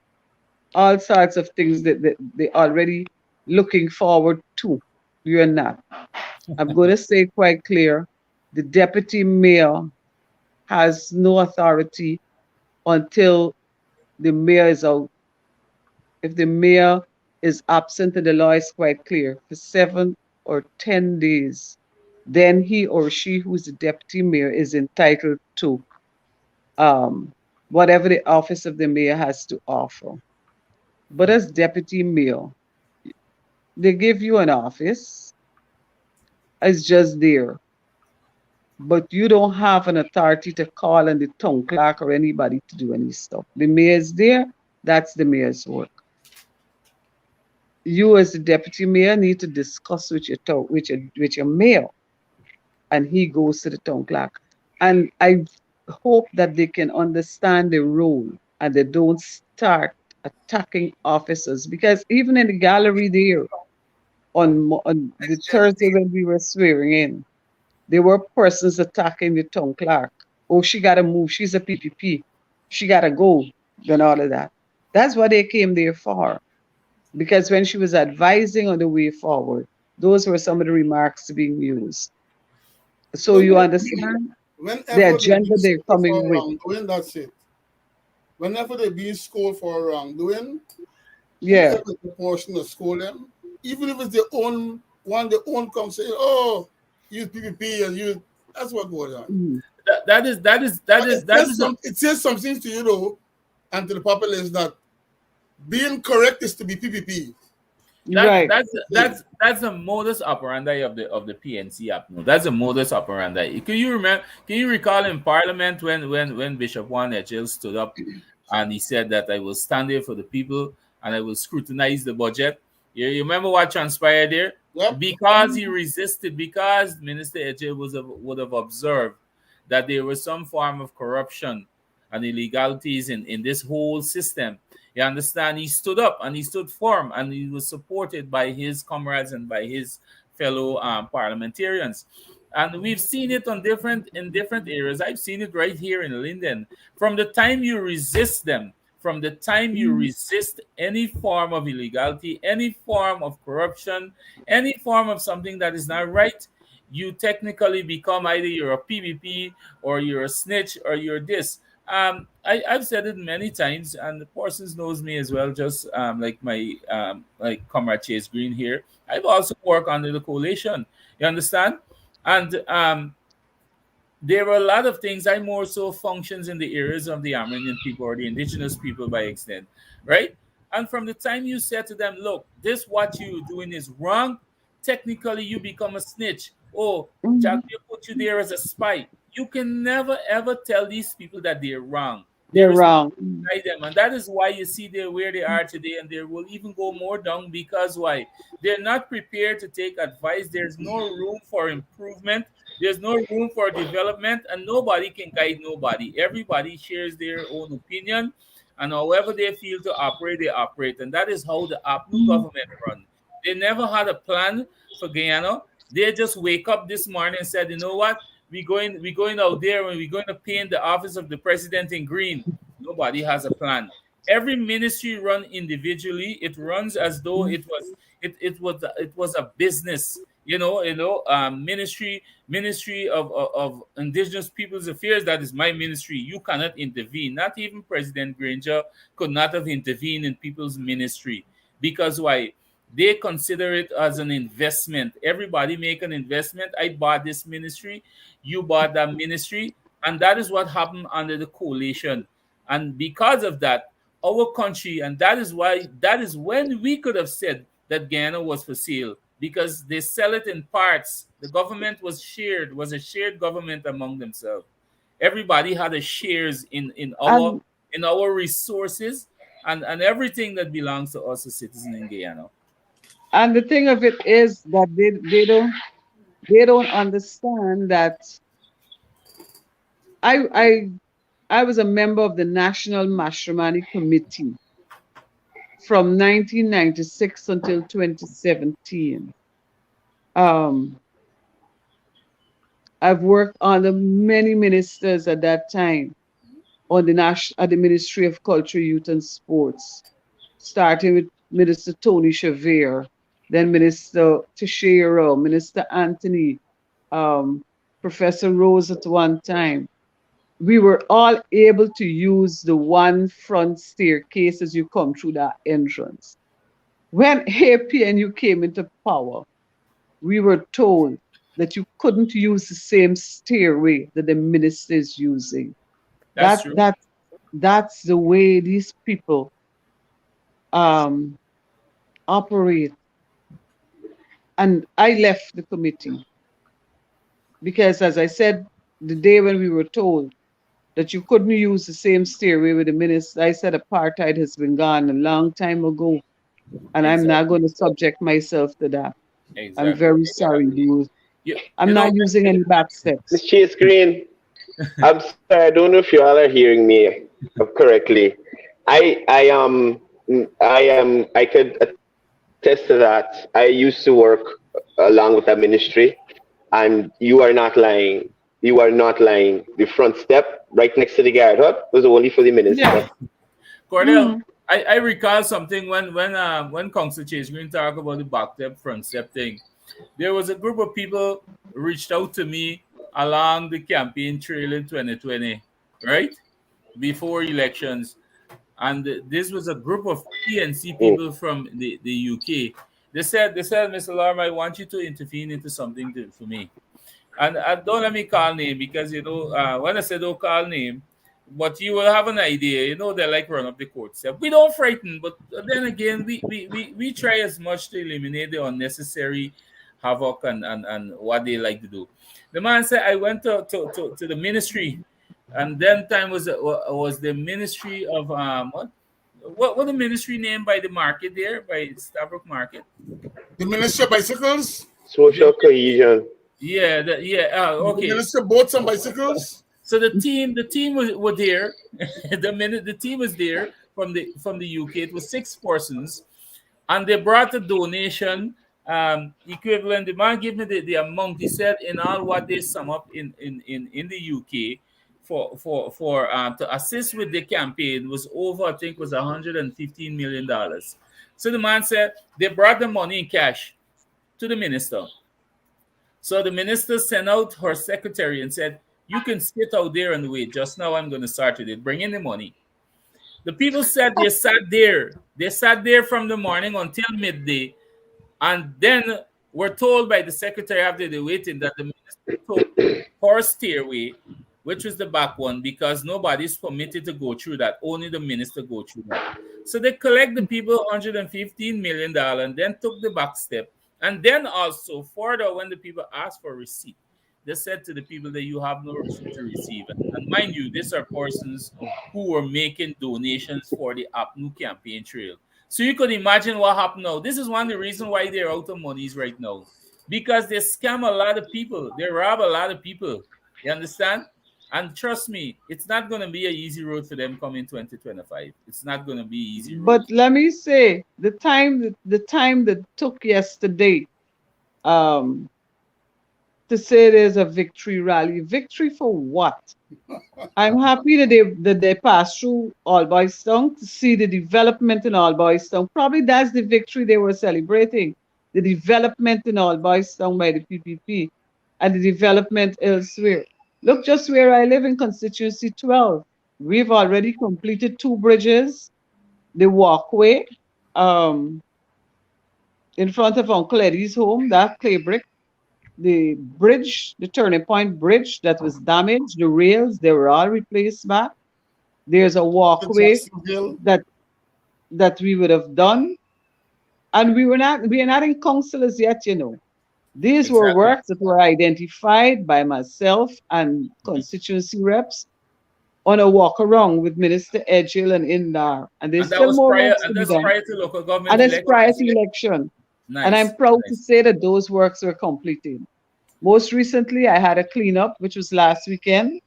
all sorts of things that they're already looking forward to? You're not. I'm going to say quite clear, the deputy mayor has no authority until the mayor is out. If the mayor is absent, and the law is quite clear, for 7 or 10 days, then he or she who's the deputy mayor is entitled to whatever the office of the mayor has to offer. But as deputy mayor, they give you an office, it's just there. But you don't have an authority to call on the town clerk or anybody to do any stuff. The mayor is there, that's the mayor's work. You as the deputy mayor need to discuss with your mayor, and he goes to the town clerk. And I hope that they can understand the role and they don't start attacking officers, because even in the gallery there on the Thursday when we were swearing in, there were persons attacking the town clerk. Oh, she got to move. She's a PPP. She got to go, and all of that. That's what they came there for. Because when she was advising on the way forward, those were some of the remarks being used. So you understand the agenda they're coming with. That's it. Whenever they're being scolded for wrongdoing, yeah, the proportion to scold them, even if it's their own one, their own come say, "Oh, use PPP and use." That's what goes on. Mm-hmm. It says something to you though, and to the populace that being correct is to be PPP. That's the modus operandi of the PNC app. No, that's the modus operandi. Can you recall in Parliament when Bishop Juan Echel stood up and he said that I will stand there for the people and I will scrutinize the budget? You remember what transpired there? Yep. Because he resisted, because Minister Echel would have observed that there was some form of corruption and illegalities in this whole system. You understand? He stood up and he stood firm, and he was supported by his comrades and by his fellow parliamentarians. And we've seen it in different areas. I've seen it right here in Linden. From the time you resist them, from the time you resist any form of illegality, any form of corruption, any form of something that is not right, you technically become either you're a PVP or you're a snitch or you're this. I've said it many times, and the persons knows me as well, just like my like Comrade Chase Green here. I've also worked under the coalition. You understand? And there were a lot of things. I more so functions in the areas of the Amerindian people or the indigenous people by extent, right? And from the time you said to them, look, this what you're doing is wrong, technically you become a snitch. Oh, Jack, we put you there as a spy. You can never ever tell these people that they're wrong. They're wrong. Them. And that is why you see they're where they are today, and they will even go more down because why? They're not prepared to take advice. There's no room for improvement. There's no room for development, and nobody can guide nobody. Everybody shares their own opinion, and however they feel to operate, they operate. And that is how the APNU government run. They never had a plan for Guyana. They just wake up this morning and said, you know what? We're going out there and we're going to paint the office of the president in green. Nobody has a plan. Every ministry run individually. It runs as though it was a business. Ministry of Indigenous Peoples Affairs. That is my ministry. You cannot intervene. Not even President Granger could not have intervened in people's ministry, because why? They consider it as an investment. Everybody make an investment. I bought this ministry, you bought that ministry, and that is what happened under the coalition. And because of that, our country, and that is when we could have said that Guyana was for sale, because they sell it in parts. The government was a shared government among themselves. Everybody had a shares in our resources and everything that belongs to us as citizens in Guyana. And the thing of it is that they don't understand that I was a member of the National Matrimony Committee from 1996 until 2017. I've worked under many ministers at that time on the Ministry of Culture, Youth and Sports, starting with Minister Tony Chavere, then Minister Teixeira, Minister Anthony, Professor Rose at one time. We were all able to use the one front staircase as you come through that entrance. When APNU came into power, we were told that you couldn't use the same stairway that the minister is using. That's the way these people operate. And I left the committee because, as I said, the day when we were told that you couldn't use the same stairway with the minister, I said apartheid has been gone a long time ago, and I'm not going to subject myself to that. Exactly. I'm very sorry, dude. I'm not using any back steps. Ms. Chase Green, I'm sorry, I don't know if you all are hearing me correctly. I could attest to that. I used to work along with that ministry, and you are not lying. You are not lying. The front step right next to the guard hut was only for the minister. Yeah. Courdel, I recall something when Council Chase Green talked about the back step, front step thing. There was a group of people reached out to me along the campaign trail in 2020, right? Before elections. And this was a group of PNC people from the UK. They said, Mr. Lorrimer, I want you to intervene into something for me. And don't let me call name, because, when I said don't call name, but you will have an idea, they like run up the court step. We don't frighten, but then again, we try as much to eliminate the unnecessary havoc and what they like to do. The man said, I went to the ministry, and then time was the ministry of what the ministry name by the market there, by Stabrook Market? The Ministry of Bicycles? Social cohesion. Yeah, okay. The Ministry of Boats and Bicycles? So the team were there. The team was there from the UK. It was 6 persons, and they brought a donation equivalent. The man gave me the amount. He said in all what they sum up in the UK for to assist with the campaign was over, I think, was $115 million. So the man said they brought the money in cash to the minister. So the minister sent out her secretary and said, "You can sit out there and wait. Just now I'm going to start with it. Bring in the money." The people said they sat there. They sat there from the morning until midday. And then we're told by the secretary after they waited that the minister took her stairway, which was the back one, because nobody's permitted to go through that. Only the minister go through that. So they collect the people $115 million and then took the back step. And then also further, when the people asked for a receipt, they said to the people that you have no receipt to receive. And mind you, these are persons who were making donations for the APNU campaign trail. So you could imagine what happened now. This is one of the reasons why they're out of monies right now. Because they scam a lot of people. They rob a lot of people. You understand? And trust me, it's not going to be an easy road for them coming 2025. It's not going to be easy road. But let me say, the time that took yesterday to say there's a victory rally. Victory for what? I'm happy that they passed through All Boys Town to see the development in All Boys Town. Probably that's the victory they were celebrating, the development in All Boys Town by the PPP and the development elsewhere. Look just where I live in Constituency 12. We've already completed 2 bridges, the walkway in front of Uncle Eddie's home, that clay brick, the bridge, the turning point bridge that was damaged, the rails, they were all replaced back. There's a walkway that we would have done. And we are not in council as yet, you know. These were works that were identified by myself and constituency reps on a walk around with Minister Edghill and Indar. And there's still more works to be done. Prior to local government and it's prior to election. Nice. And I'm proud to say that those works were completed. Most recently, I had a cleanup, which was last weekend,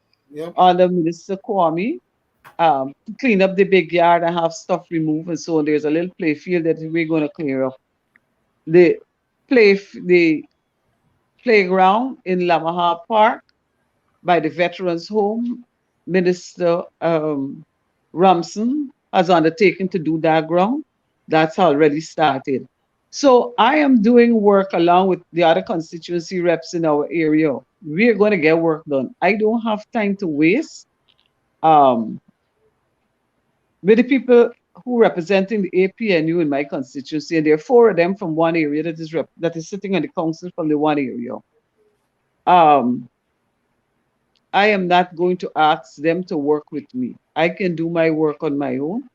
under Minister Kwame, to clean up the big yard and have stuff removed and so on. There's a little play field that we're going to clear up. The playground in Lamaha Park by the Veterans Home, Minister Ramson has undertaken to do that ground. That's already started. So I am doing work along with the other constituency reps in our area. We're going to get work done. I don't have time to waste with the people who representing the APNU in my constituency, and there are 4 of them from one area that is sitting on the council from the one area. I am not going to ask them to work with me. I can do my work on my own,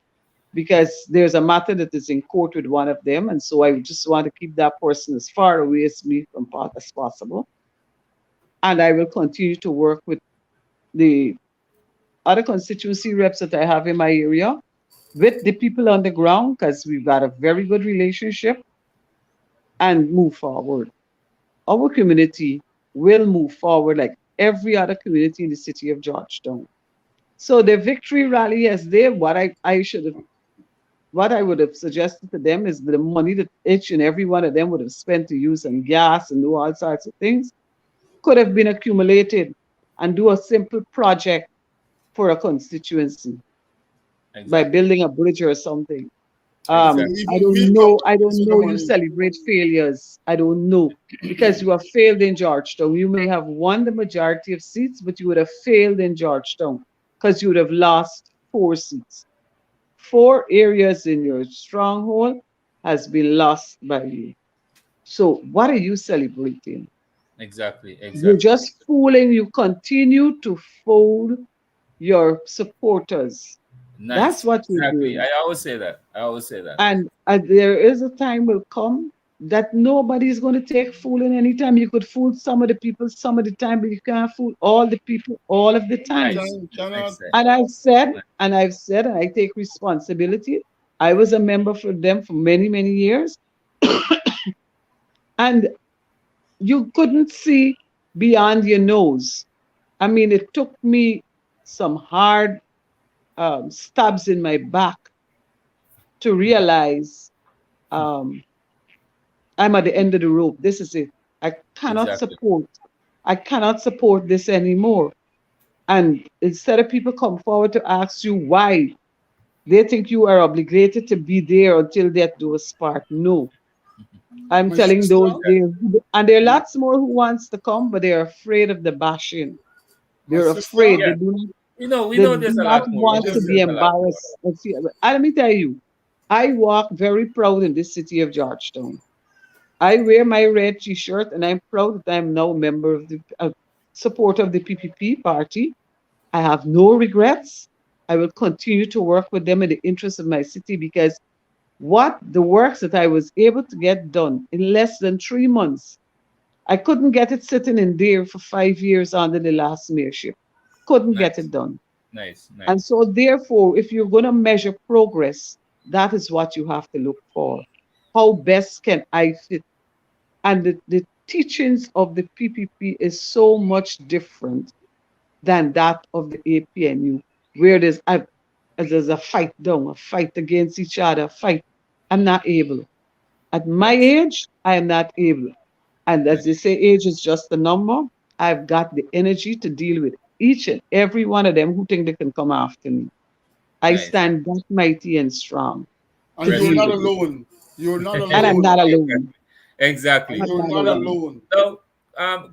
because there's a matter that is in court with one of them, and so I just want to keep that person as far away as me from as possible. And I will continue to work with the other constituency reps that I have in my area, with the people on the ground, because we've got a very good relationship, and move forward. Our community will move forward like every other community in the city of Georgetown. So the victory rally is there. What I would have suggested to them is the money that each and every one of them would have spent to use on gas and do all sorts of things could have been accumulated and do a simple project for a constituency by building a bridge or something. I don't know you celebrate failures. I don't know, because you have failed in Georgetown. You may have won the majority of seats, but you would have failed in Georgetown because you would have lost 4 seats. 4 areas in your stronghold has been lost by you. So what are you celebrating? Exactly. You're just fooling. You continue to fool your supporters. Nice. That's what you're doing. I always say that. And there is a time will come that nobody's going to take fooling anytime. You could fool some of the people some of the time, but you can't fool all the people all of the time. Nice. And I've said, and I take responsibility. I was a member for them for many, many years. And you couldn't see beyond your nose. I mean, it took me some hard stabs in my back to realize I'm at the end of the rope. This is it. I cannot Exactly. support. I cannot support this anymore. And instead of people come forward to ask you why, they think you are obligated to be there until death do us part. No, I'm My telling sister, those there, and there are lots more who wants to come, but they're afraid of the bashing. my They're sister, afraid. Yeah. We They know do there's a not lot more. We want know to be there's a lot more. embarrassed. And let me tell you, I walk very proud in this city of Georgetown. I wear my red T-shirt, and I'm proud that I'm now a member of the supporter of the PPP party. I have no regrets. I will continue to work with them in the interest of my city because what the works that I was able to get done in less than 3 months, I couldn't get it sitting in there for 5 years under the last mayorship. Couldn't get Nice, it done. nice, And nice. so, therefore, if you're going to measure progress, that is what you have to look for. How best can I fit? And the teachings of the PPP is so much different than that of the APNU, where there's a fight down, a fight against each other, a fight. I'm not able. At my Nice, age, I am not able. And as nice, they say, age is just a number. I've got the energy to deal with each and every one of them who think they can come after me. I nice. stand that mighty and strong and to you're deal President. not with it. alone. You're not And I'm alone. not alone. Exactly. And I'm you're not not alone. alone. So,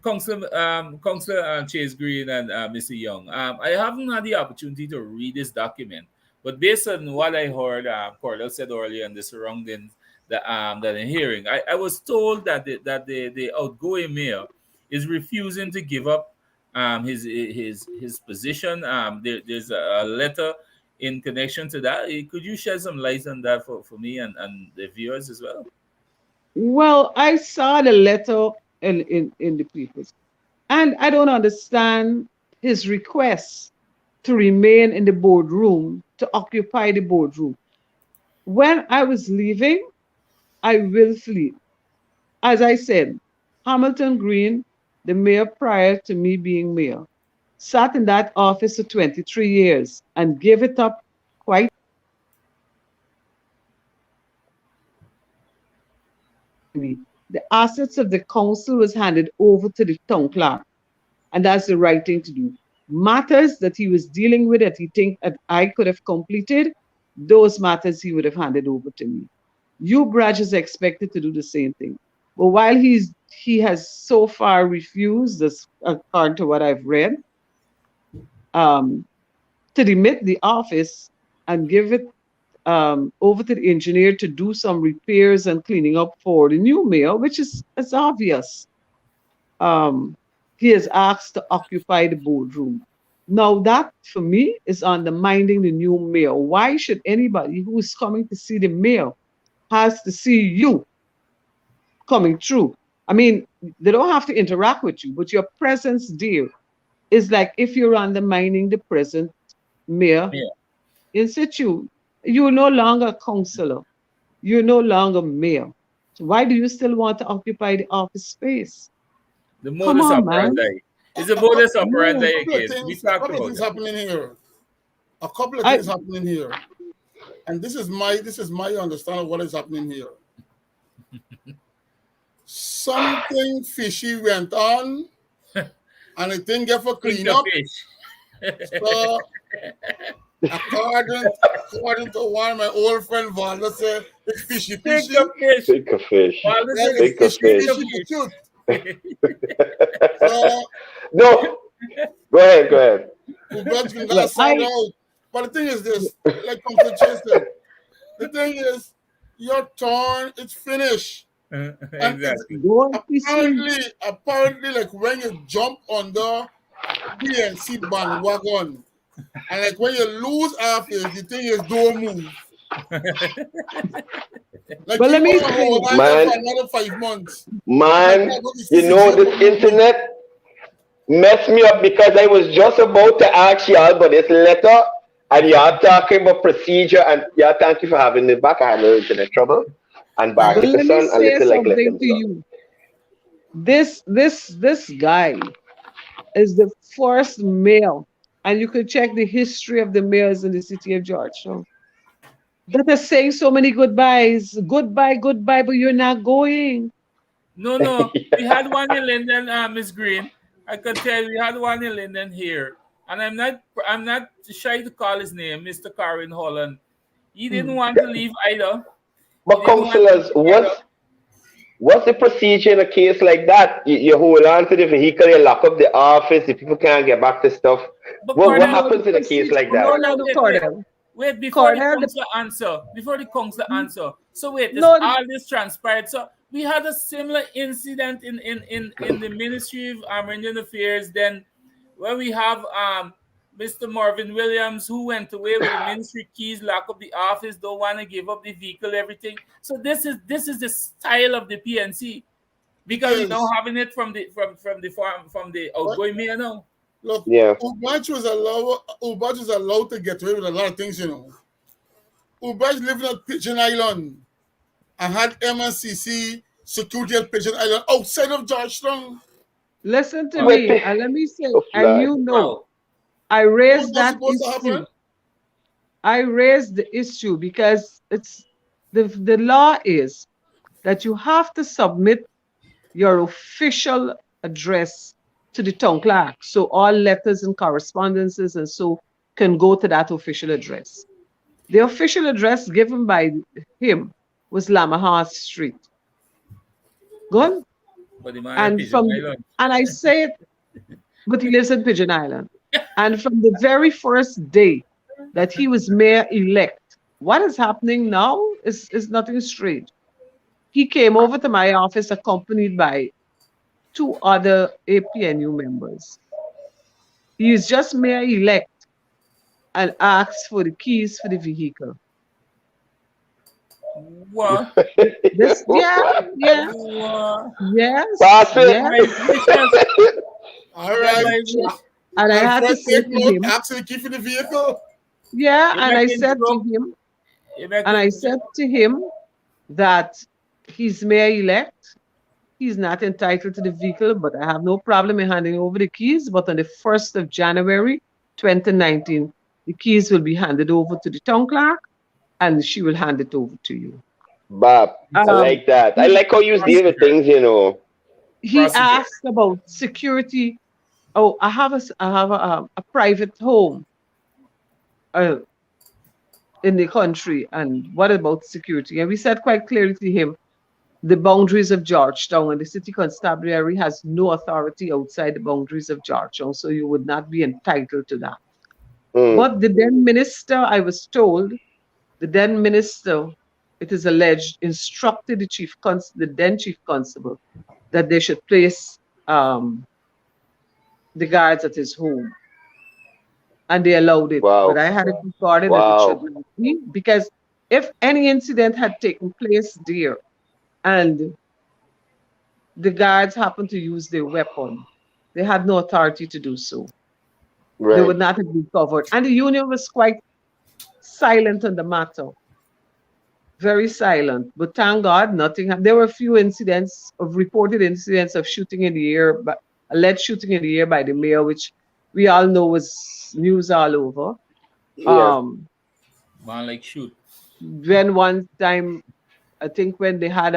Councillor Chase Green and Mr. Young, I haven't had the opportunity to read this document, but based on what I heard, Courdel said earlier in the surroundings that I'm hearing, I was told that the outgoing mayor is refusing to give up his position. There's a letter in connection to that. Could you shed some light on that for me and the viewers as well? Well, I saw the letter in the papers, and I don't understand his request to remain in the boardroom, to occupy the boardroom. When I was leaving, I willfully, as I said, Hamilton Green, the mayor prior to me being mayor, sat in that office for 23 years and gave it up quite. The assets of the council was handed over to the town clerk, and that's the right thing to do. Matters that he was dealing with that he think that I could have completed, those matters he would have handed over to me. You Braj is expected to do the same thing. But while he has so far refused, this, according to what I've read, to demit the office and give it over to the engineer to do some repairs and cleaning up for the new mayor, which is it's obvious. He is asked to occupy the boardroom. Now that for me is undermining the new mayor. Why should anybody who is coming to see the mayor has to see you coming through? I mean, they don't have to interact with you, but your presence there is like if you're undermining the present mayor Yeah. in situ. You're no longer a councillor. You're no longer mayor. So why do you still want to occupy the office space? The Come modus on, man. operandi. It's a modus No. operandi Couple of again. We things, a talked couple of about things that. happening here. A couple of I, things happening here, and this is my understanding of what is happening here. Something fishy went on, and it didn't get for Think clean of up. fish. So, according to one of my old friend Valda said, it's fishy Think fishy. of fish. Think of fish. Well, this Well, is Think it's of fishy fish. fishy the truth. So No, go ahead. we got to well, sort out. But the thing is this, like Council Chase said, the thing is, your turn, it's finished. And Exactly. go on, PC. apparently, like when you jump on the BNC bandwagon, and like when you lose office, the thing is don't move. Like But you let me want to say, hold on Man, for another 5 months. man, Like, what is you know CCJ this for movement? internet messed me up because I was just about to ask y'all about this letter, and y'all talking about procedure, and y'all thank you for having me back. I had a little internet trouble, and back but with the let me sun, a say little like let something them to go. you. This guy is the first mayor, and you could check the history of the mayors in the city of Georgetown, that are saying so many goodbyes. Goodbye, goodbye, but you're not going. No. We had one in Linden, Miss Green. I could tell you, we had one in Linden here. And I'm not shy to call his name, Mr. Carwin Holland. He didn't want to leave either. But councillors, what's the procedure in a case like that? You hold on to the vehicle, you lock up the office, the people can't get back to stuff. What happens in a case like that? Wait, before the councillor answer. Before the councillor answer. So wait, all this transpired. So we had a similar incident in the Ministry of Indian Affairs. Then where we have Mr. Marvin Williams, who went away with the ministry keys, lock up the office, don't want to give up the vehicle, everything. So this is the style of the PNC, because we now having it from the outgoing mayor now. Look, Ubach was allowed to get away with a lot of things, you know. Ubach lived on Pigeon Island and had MNCC security at Pigeon Island outside of Georgetown. Listen to me, and let me say, and you know, I raised that issue. I raised the issue because it's the law is that you have to submit your official address to the town clerk. So all letters and correspondences and so can go to that official address. The official address given by him was Lamahar Street. Good? And I say it, but he lives in Pigeon Island. And from the very first day that he was mayor-elect, what is happening now is nothing strange. He came over to my office accompanied by 2 other APNU members. He is just mayor-elect and asked for the keys for the vehicle. What? Yes. All right. And I had to say to him, actually key for the vehicle. Yeah, and I said to him that he's mayor-elect. He's not entitled to the vehicle, but I have no problem in handing over the keys. But on the 1st of January, 2019, the keys will be handed over to the town clerk, and she will hand it over to you. Bob, I like that. I like how you deal with things, you know. He asked about security. Oh, I have a private home in the country, and what about security? And we said quite clearly to him, the boundaries of Georgetown and the city constabulary has no authority outside the boundaries of Georgetown, so you would not be entitled to that. But the then minister, I was told, the then minister, it is alleged, instructed the then chief constable that they should place the guards at his home. And they allowed it. Wow. But I had it recorded that it should not be, because if any incident had taken place there and the guards happened to use their weapon, they had no authority to do so. Right. They would not have been covered. And the union was quite silent on the matter. Very silent. But thank God, nothing happened. There were a few reported incidents of shooting in the air, alleged shooting in the air by the mayor, which we all know was news all over. Man, like shoot. When one time, I think when they had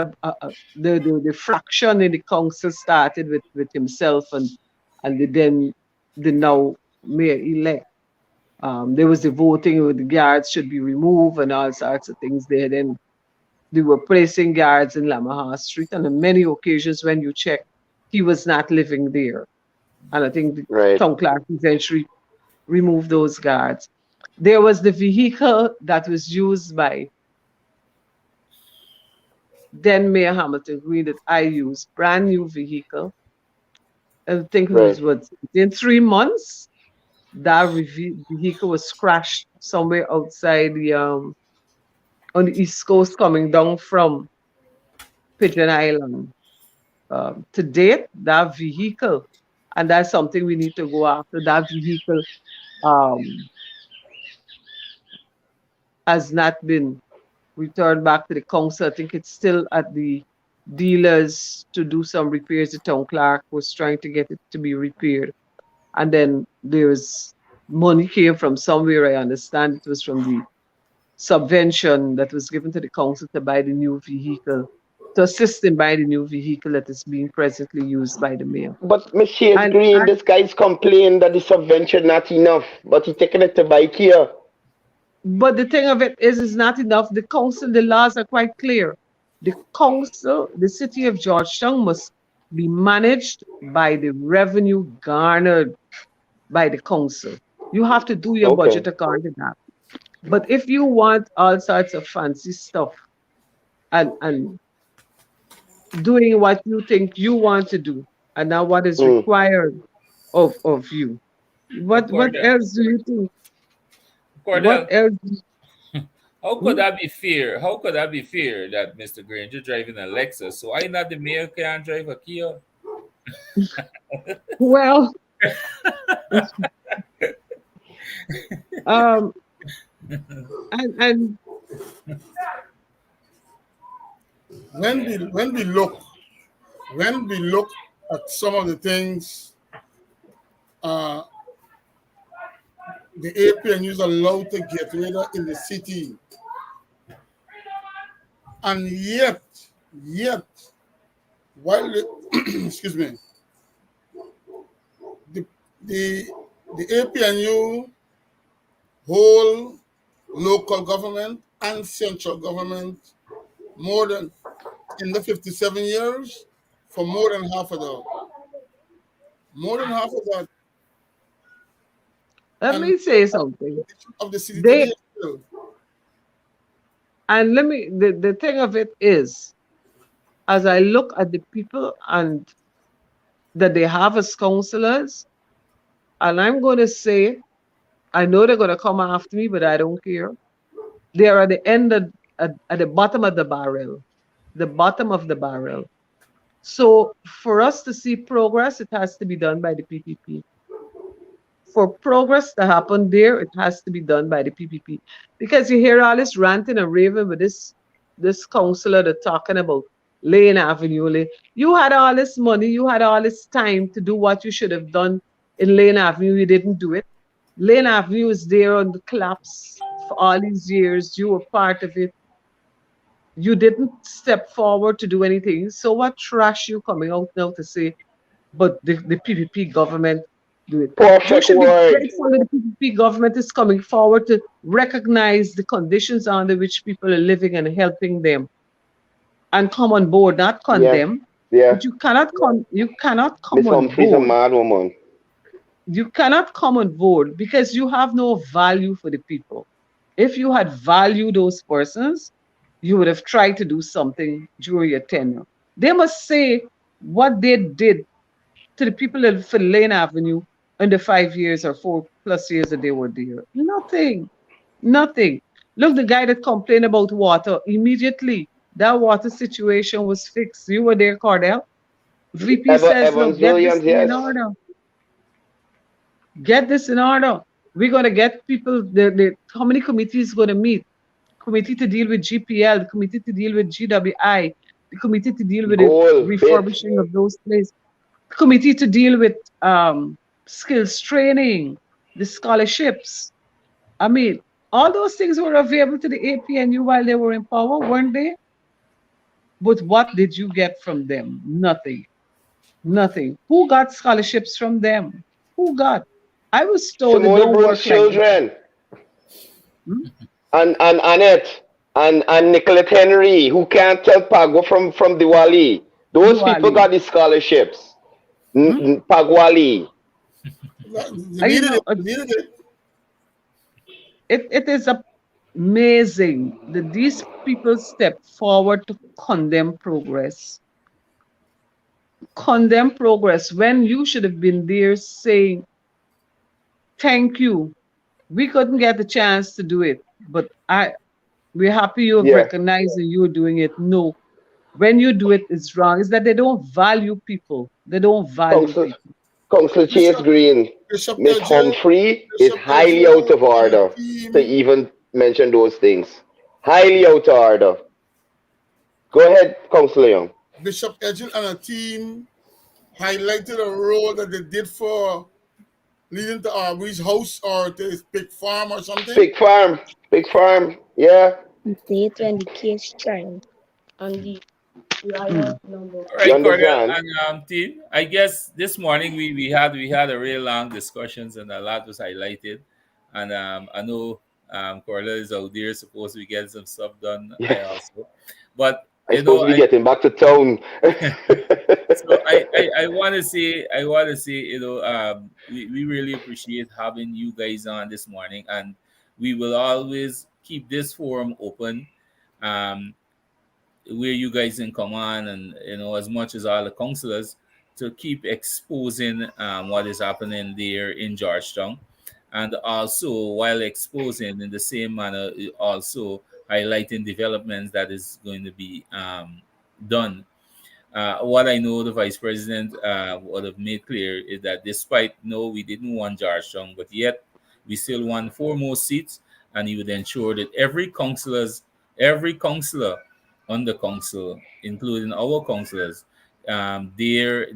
the fraction in the council started with himself and the now mayor-elect. There was the voting where the guards should be removed and all sorts of things there. Then they were placing guards in Lamahar Street, and on many occasions when you check, he was not living there. And I think the town clerk eventually removed those guards. There was the vehicle that was used by then Mayor Hamilton Green that I used, brand new vehicle. I think it was within 3 months, that vehicle was crashed somewhere outside on the East Coast coming down from Pigeon Island. To date, that vehicle, and that's something we need to go after, that vehicle has not been returned back to the council. I think it's still at the dealers to do some repairs. The town clerk was trying to get it to be repaired. And then there's money came from somewhere. I understand it was from the subvention that was given to the council to buy the new vehicle, to assist in buying the new vehicle that is being presently used by the mayor. But Messias And Green, this guy's complained that the subvention not enough, but he taking it to buy Kia. but the thing of it is, it's not enough. The council, the laws are quite clear. The council, the city of Georgetown must be managed by the revenue garnered by the council. You have to do your Okay. budget according to that. But if you want all sorts of fancy stuff and doing what you think you want to do and not what is required of you, what else do you think? Courdel, What else? how could that be fair? How could that be fair that Mr. Granger driving a Lexus, so I not the mayor can't drive a Kia? Well, and when we look at some of the things the APNU is allowed to get rid of in the city, and yet while excuse me, the APNU whole local government and central government more than in the 57 years for more than half of that. let me say something. Of the city They today still. and the thing of it is, as I look at the people and that they have as councillors, and I'm going to say, I know they're going to come after me, but I don't care. They are at the end at the bottom of the barrel, So for us to see progress, it has to be done by the PPP. For progress to happen there, it has to be done by the PPP. Because you hear all this ranting and raving with this councillor that's talking about Lane Avenue. You had all this money, you had all this time to do what you should have done in Lane Avenue. You didn't do it. Lane Avenue is there on the collapse for all these years. You were part of it. You didn't step forward to do anything. So what trash you coming out now to say, but the PPP government do it? Perfect You should word. be grateful that the PPP government is coming forward to recognize the conditions under which people are living and helping them, and come on board, not condemn. Yeah. But you cannot come Miss on Humphrey's a board. mad woman. You cannot come on board because you have no value for the people. If you had valued those persons, you would have tried to do something during your tenure. They must say what they did to the people of Lane Avenue in the 5 years or 4+ years that they were there. Nothing. Look, the guy that complained about water, immediately that water situation was fixed. You were there, Courdel. VP says, look, get this thing in order. Get this in order. We're going to get people, how many committees going to meet? Committee to deal with GPL, the committee to deal with GWI, the committee to deal with the refurbishing of those places, the committee to deal with skills training, the scholarships. I mean, all those things were available to the APNU while they were in power, weren't they? But what did you get from them? Nothing. Who got scholarships from them? Who got? I was told they don't work children. And Annette and Nicolette Henry, who can't tell Pagwa from Diwali. Those people got the scholarships. Pagwali. It is amazing that these people step forward to condemn progress. Condemn progress when you should have been there saying, thank you. We couldn't get the chance to do it, but we're happy you have recognized that you're doing it. No, when you do it, it's wrong. It's that they don't value people. They don't value people. Councillor Chase Green, Miss Humphrey is highly out of order to even mention those things. Highly out of order. Go ahead, Councillor Young. Bishop Edgin and a team highlighted a role that they did for leading to his house or to his pig farm or something? Big farm, yeah. Date when the case trial on the liar number. All You right, Courdel understand? and team. I guess this morning we had a real long discussions and a lot was highlighted, and I know Courdel is out there supposed to be getting some stuff done. I Yes. also, but I'm supposed to be getting back to town. so I want to say we really appreciate having you guys on this morning, and we will always keep this forum open. Um, where you guys can come on and as much as all the counselors to keep exposing what is happening there in Georgetown, and also while exposing in the same manner also highlighting developments that is going to be done. What I know the vice president would have made clear is that despite no, we didn't want Georgetown, but yet we still want 4 more seats, and he would ensure that every counselor on the council, including our councillors, their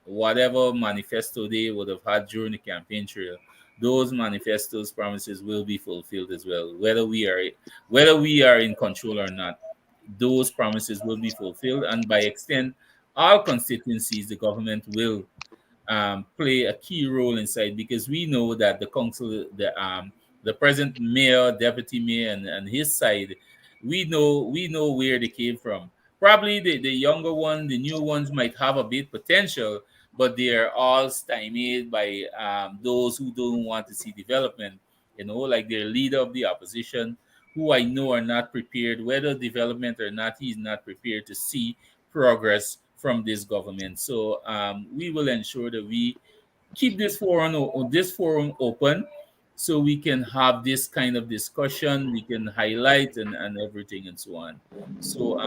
whatever manifesto they would have had during the campaign trail, those manifestos promises will be fulfilled as well, whether we are in control or not. Those promises will be fulfilled, and by extent, all constituencies, the government will play a key role inside, because we know that the council, the present mayor, deputy mayor, and his side, we know where they came from. Probably the younger one, the new ones might have a bit potential, but they are all stymied by those who don't want to see development. Like their leader of the opposition, who I know are not prepared, whether development or not, he's not prepared to see progress from this government. So we will ensure that we keep this forum open, so we can have this kind of discussion, we can highlight and everything and so on. So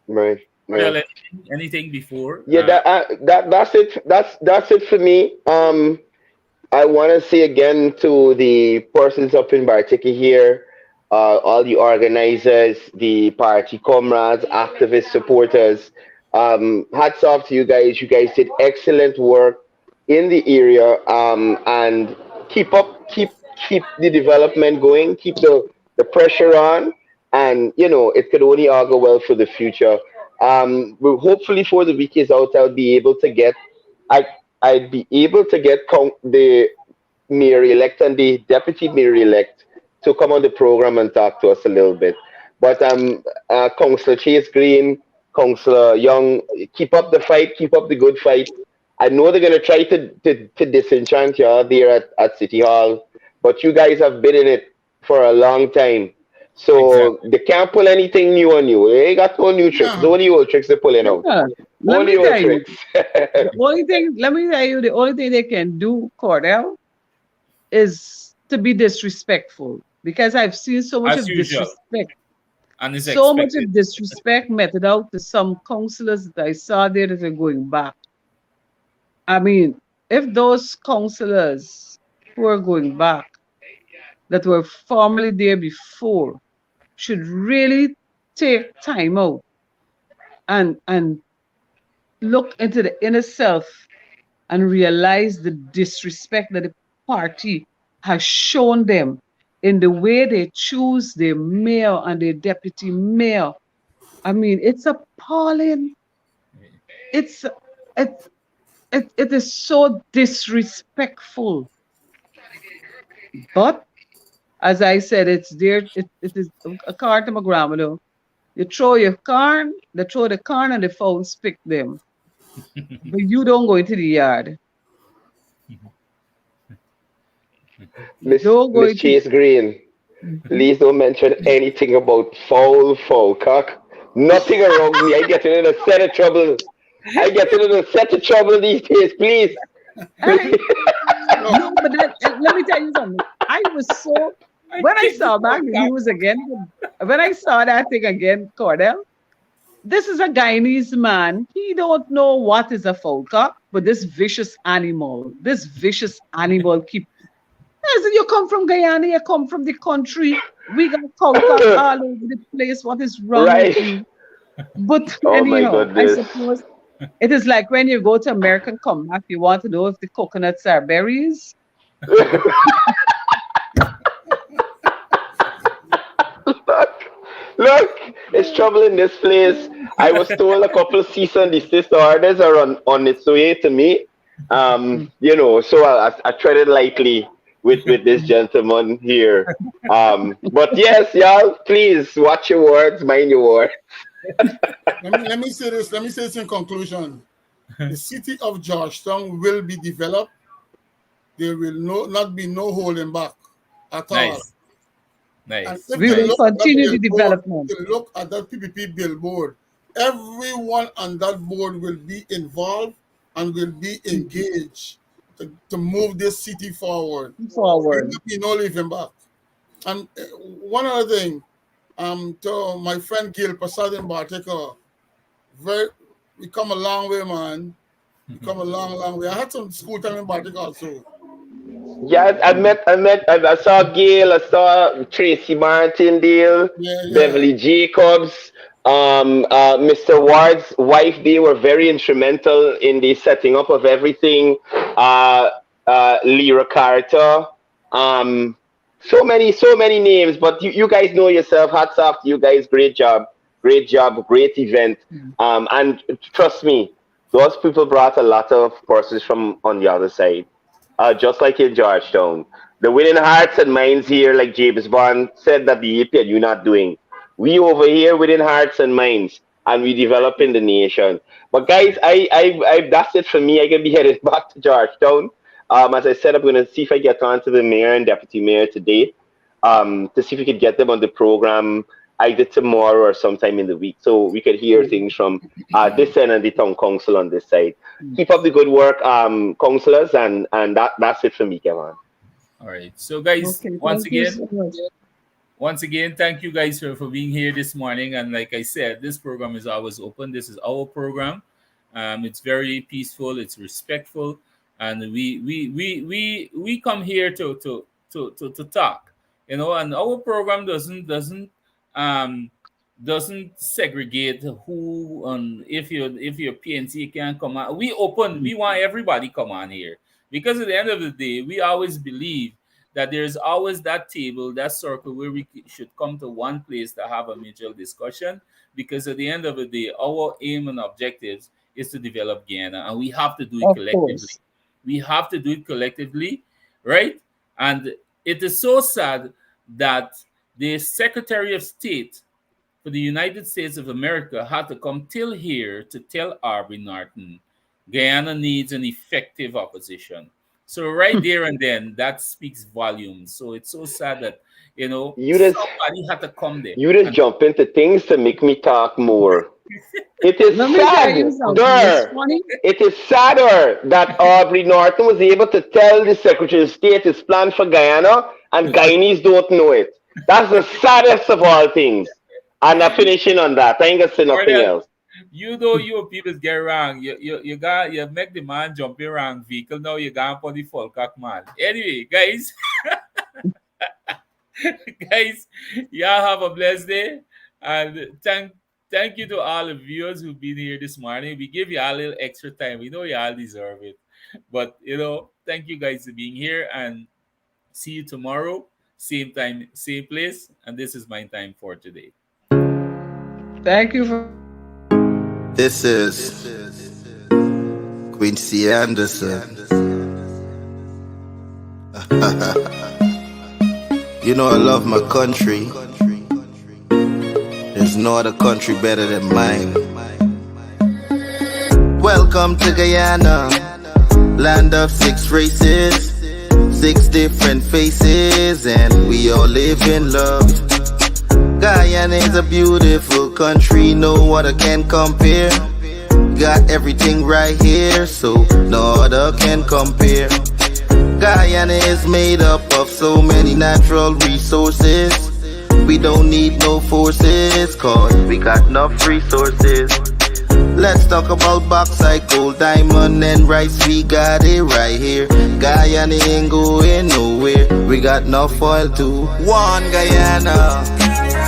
Right. Right. anything before? Yeah, that's it. That's it for me. I want to say again to the persons up in Bartiki here, all the organizers, the party comrades, activists, supporters. Hats off to you guys. You guys did excellent work in the area, and keep the development going. Keep the pressure on, and it could only augur well for the future. Well, hopefully, for the week is out, I'll be able to get. I I'd be able to get the mayor elect and the deputy mayor elect to come on the program and talk to us a little bit. But Councillor Chase Green, Councillor Young, keep up the fight, keep up the good fight. I know they're going to try to disenchant you out there at City Hall, but you guys have been in it for a long time. So Exactly. they can't pull anything new on you. They ain't got no new tricks. Yeah. The only old tricks they're pulling out. Yeah. Let Only me old tell you, tricks. the only thing, let me tell you, the only thing they can do, Courdel, is to be disrespectful. Because I've seen so much As of usual. disrespect, And it's so much expected. of disrespect meted out to some councillors that I saw there that are going back. I mean, if those councillors who are going back, that were formerly there before, should really take time out and look into the inner self and realize the disrespect that the party has shown them in the way they choose their mayor and their deputy mayor. I mean, it's appalling. It's it is so disrespectful. But as I said, it's there. It is a car to my grandmother. You throw your corn, they throw the corn and the fowls pick them. But you don't go into the yard. Miss Don't go Miss into Chase Green, please don't mention anything about foul cock. Nothing around me. I get in a set of trouble. I get in a set of trouble these days, please. Hey, no, but let me tell you something. I was so when I saw back the news again, when I saw that thing again, Courdel, this is a Guyanese man. He don't know what is a falcock, but this vicious animal keep. I said, you come from Guyana, you come from the country. We got falcock all over the place. What is wrong with Right. you? But Oh my anyhow, I goodness. suppose It is like when you go to American Comeback, you want to know if the coconuts are berries. Look, it's trouble in this place. I was told a couple of cease and desist orders are on its way to me. So I treaded lightly with this gentleman here. But yes, y'all, please watch your words, mind your words. Let me say this. Let me say this in conclusion. The city of Georgetown will be developed. There will not be no holding back at all. Nice. We will continue the development. Look at that PPP billboard. Everyone on that board will be involved and will be engaged to move this city forward. There will be no leaving back. And one other thing, to my friend Gil Prasad in Bartika, we come a long way, man. We come a long way. I had some school time in Bartika also. Yeah, I saw Gail, I saw Tracy Martindale, Beverly Jacobs, Mr. Ward's wife. They were very instrumental in the setting up of everything. Lyra Carter, so many names, but you guys know yourself. Hats off to you guys. Great job, great event. And trust me, those people brought a lot of forces from on the other side. Just like in Georgetown. The winning hearts and minds here, like James Bond said that the AP and you not doing. We over here winning hearts and minds, and we developing the nation. But guys, I that's it for me. I can be headed back to Georgetown. As I said, I'm going to see if I get on to the mayor and deputy mayor today, to see if we could get them on the program either tomorrow or sometime in the week, so we could hear things from this end and the town council on this side. Keep up the good work, councillors, and that's it for me, Kevon. All right. So guys, once again, thank you guys for being here this morning. And like I said, this program is always open. This is our program. It's very peaceful. It's respectful, and we come here to talk. And our program doesn't segregate who if you're PNC can come on. We want everybody come on here, because at the end of the day, we always believe that there's always that table, that circle where we should come to one place to have a mutual discussion, because at the end of the day, our aim and objectives is to develop Guyana, and we have to do it collectively. We have to do it collectively, right? And it is so sad that the Secretary of State for the United States of America had to come till here to tell Aubrey Norton, Guyana needs an effective opposition. So right there and then, that speaks volumes. So it's so sad that, somebody had to come there. You just jump into things to make me talk more. It is It is sadder that Aubrey Norton was able to tell the Secretary of State his plan for Guyana, and Guyanese don't know it. That's the saddest of all things. And I'm finishing on that. I ain't gonna say nothing else. You people get wrong. You make the man jump in wrong vehicle. Now you gone for the Falkirk man. Anyway, guys, y'all have a blessed day, and thank you to all the viewers who've been here this morning. We give you a little extra time. We know you all deserve it, but thank you guys for being here, and see you tomorrow, same time, same place. And this is my time for today. Thank you for. This is Quincy Anderson. I love my country. There's no other country better than mine. Welcome to Guyana, land of 6 races, 6 different faces, and we all live in love. Guyana is a beautiful country, no other can compare. Got everything right here, so no other can compare. Guyana is made up of so many natural resources. We don't need no forces, cause we got enough resources. Let's talk about bauxite, gold, diamond, and rice. We got it right here. Guyana ain't going nowhere. We got enough oil to one Guyana.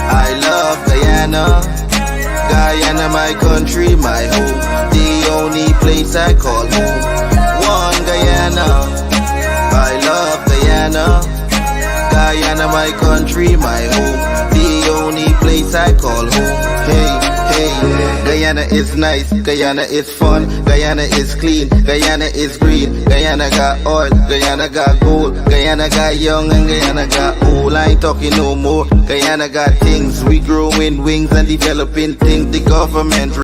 I love Guyana. Guyana, my country, my home. The only place I call home. One Guyana, I love Guyana. Guyana, my country, my home. The only place I call home. Hey, Guyana is nice, Guyana is fun, Guyana is clean, Guyana is green, Guyana got oil, Guyana got gold, Guyana got young and Guyana got old. I ain't talking no more. Guyana got things, we growing wings and developing things. The government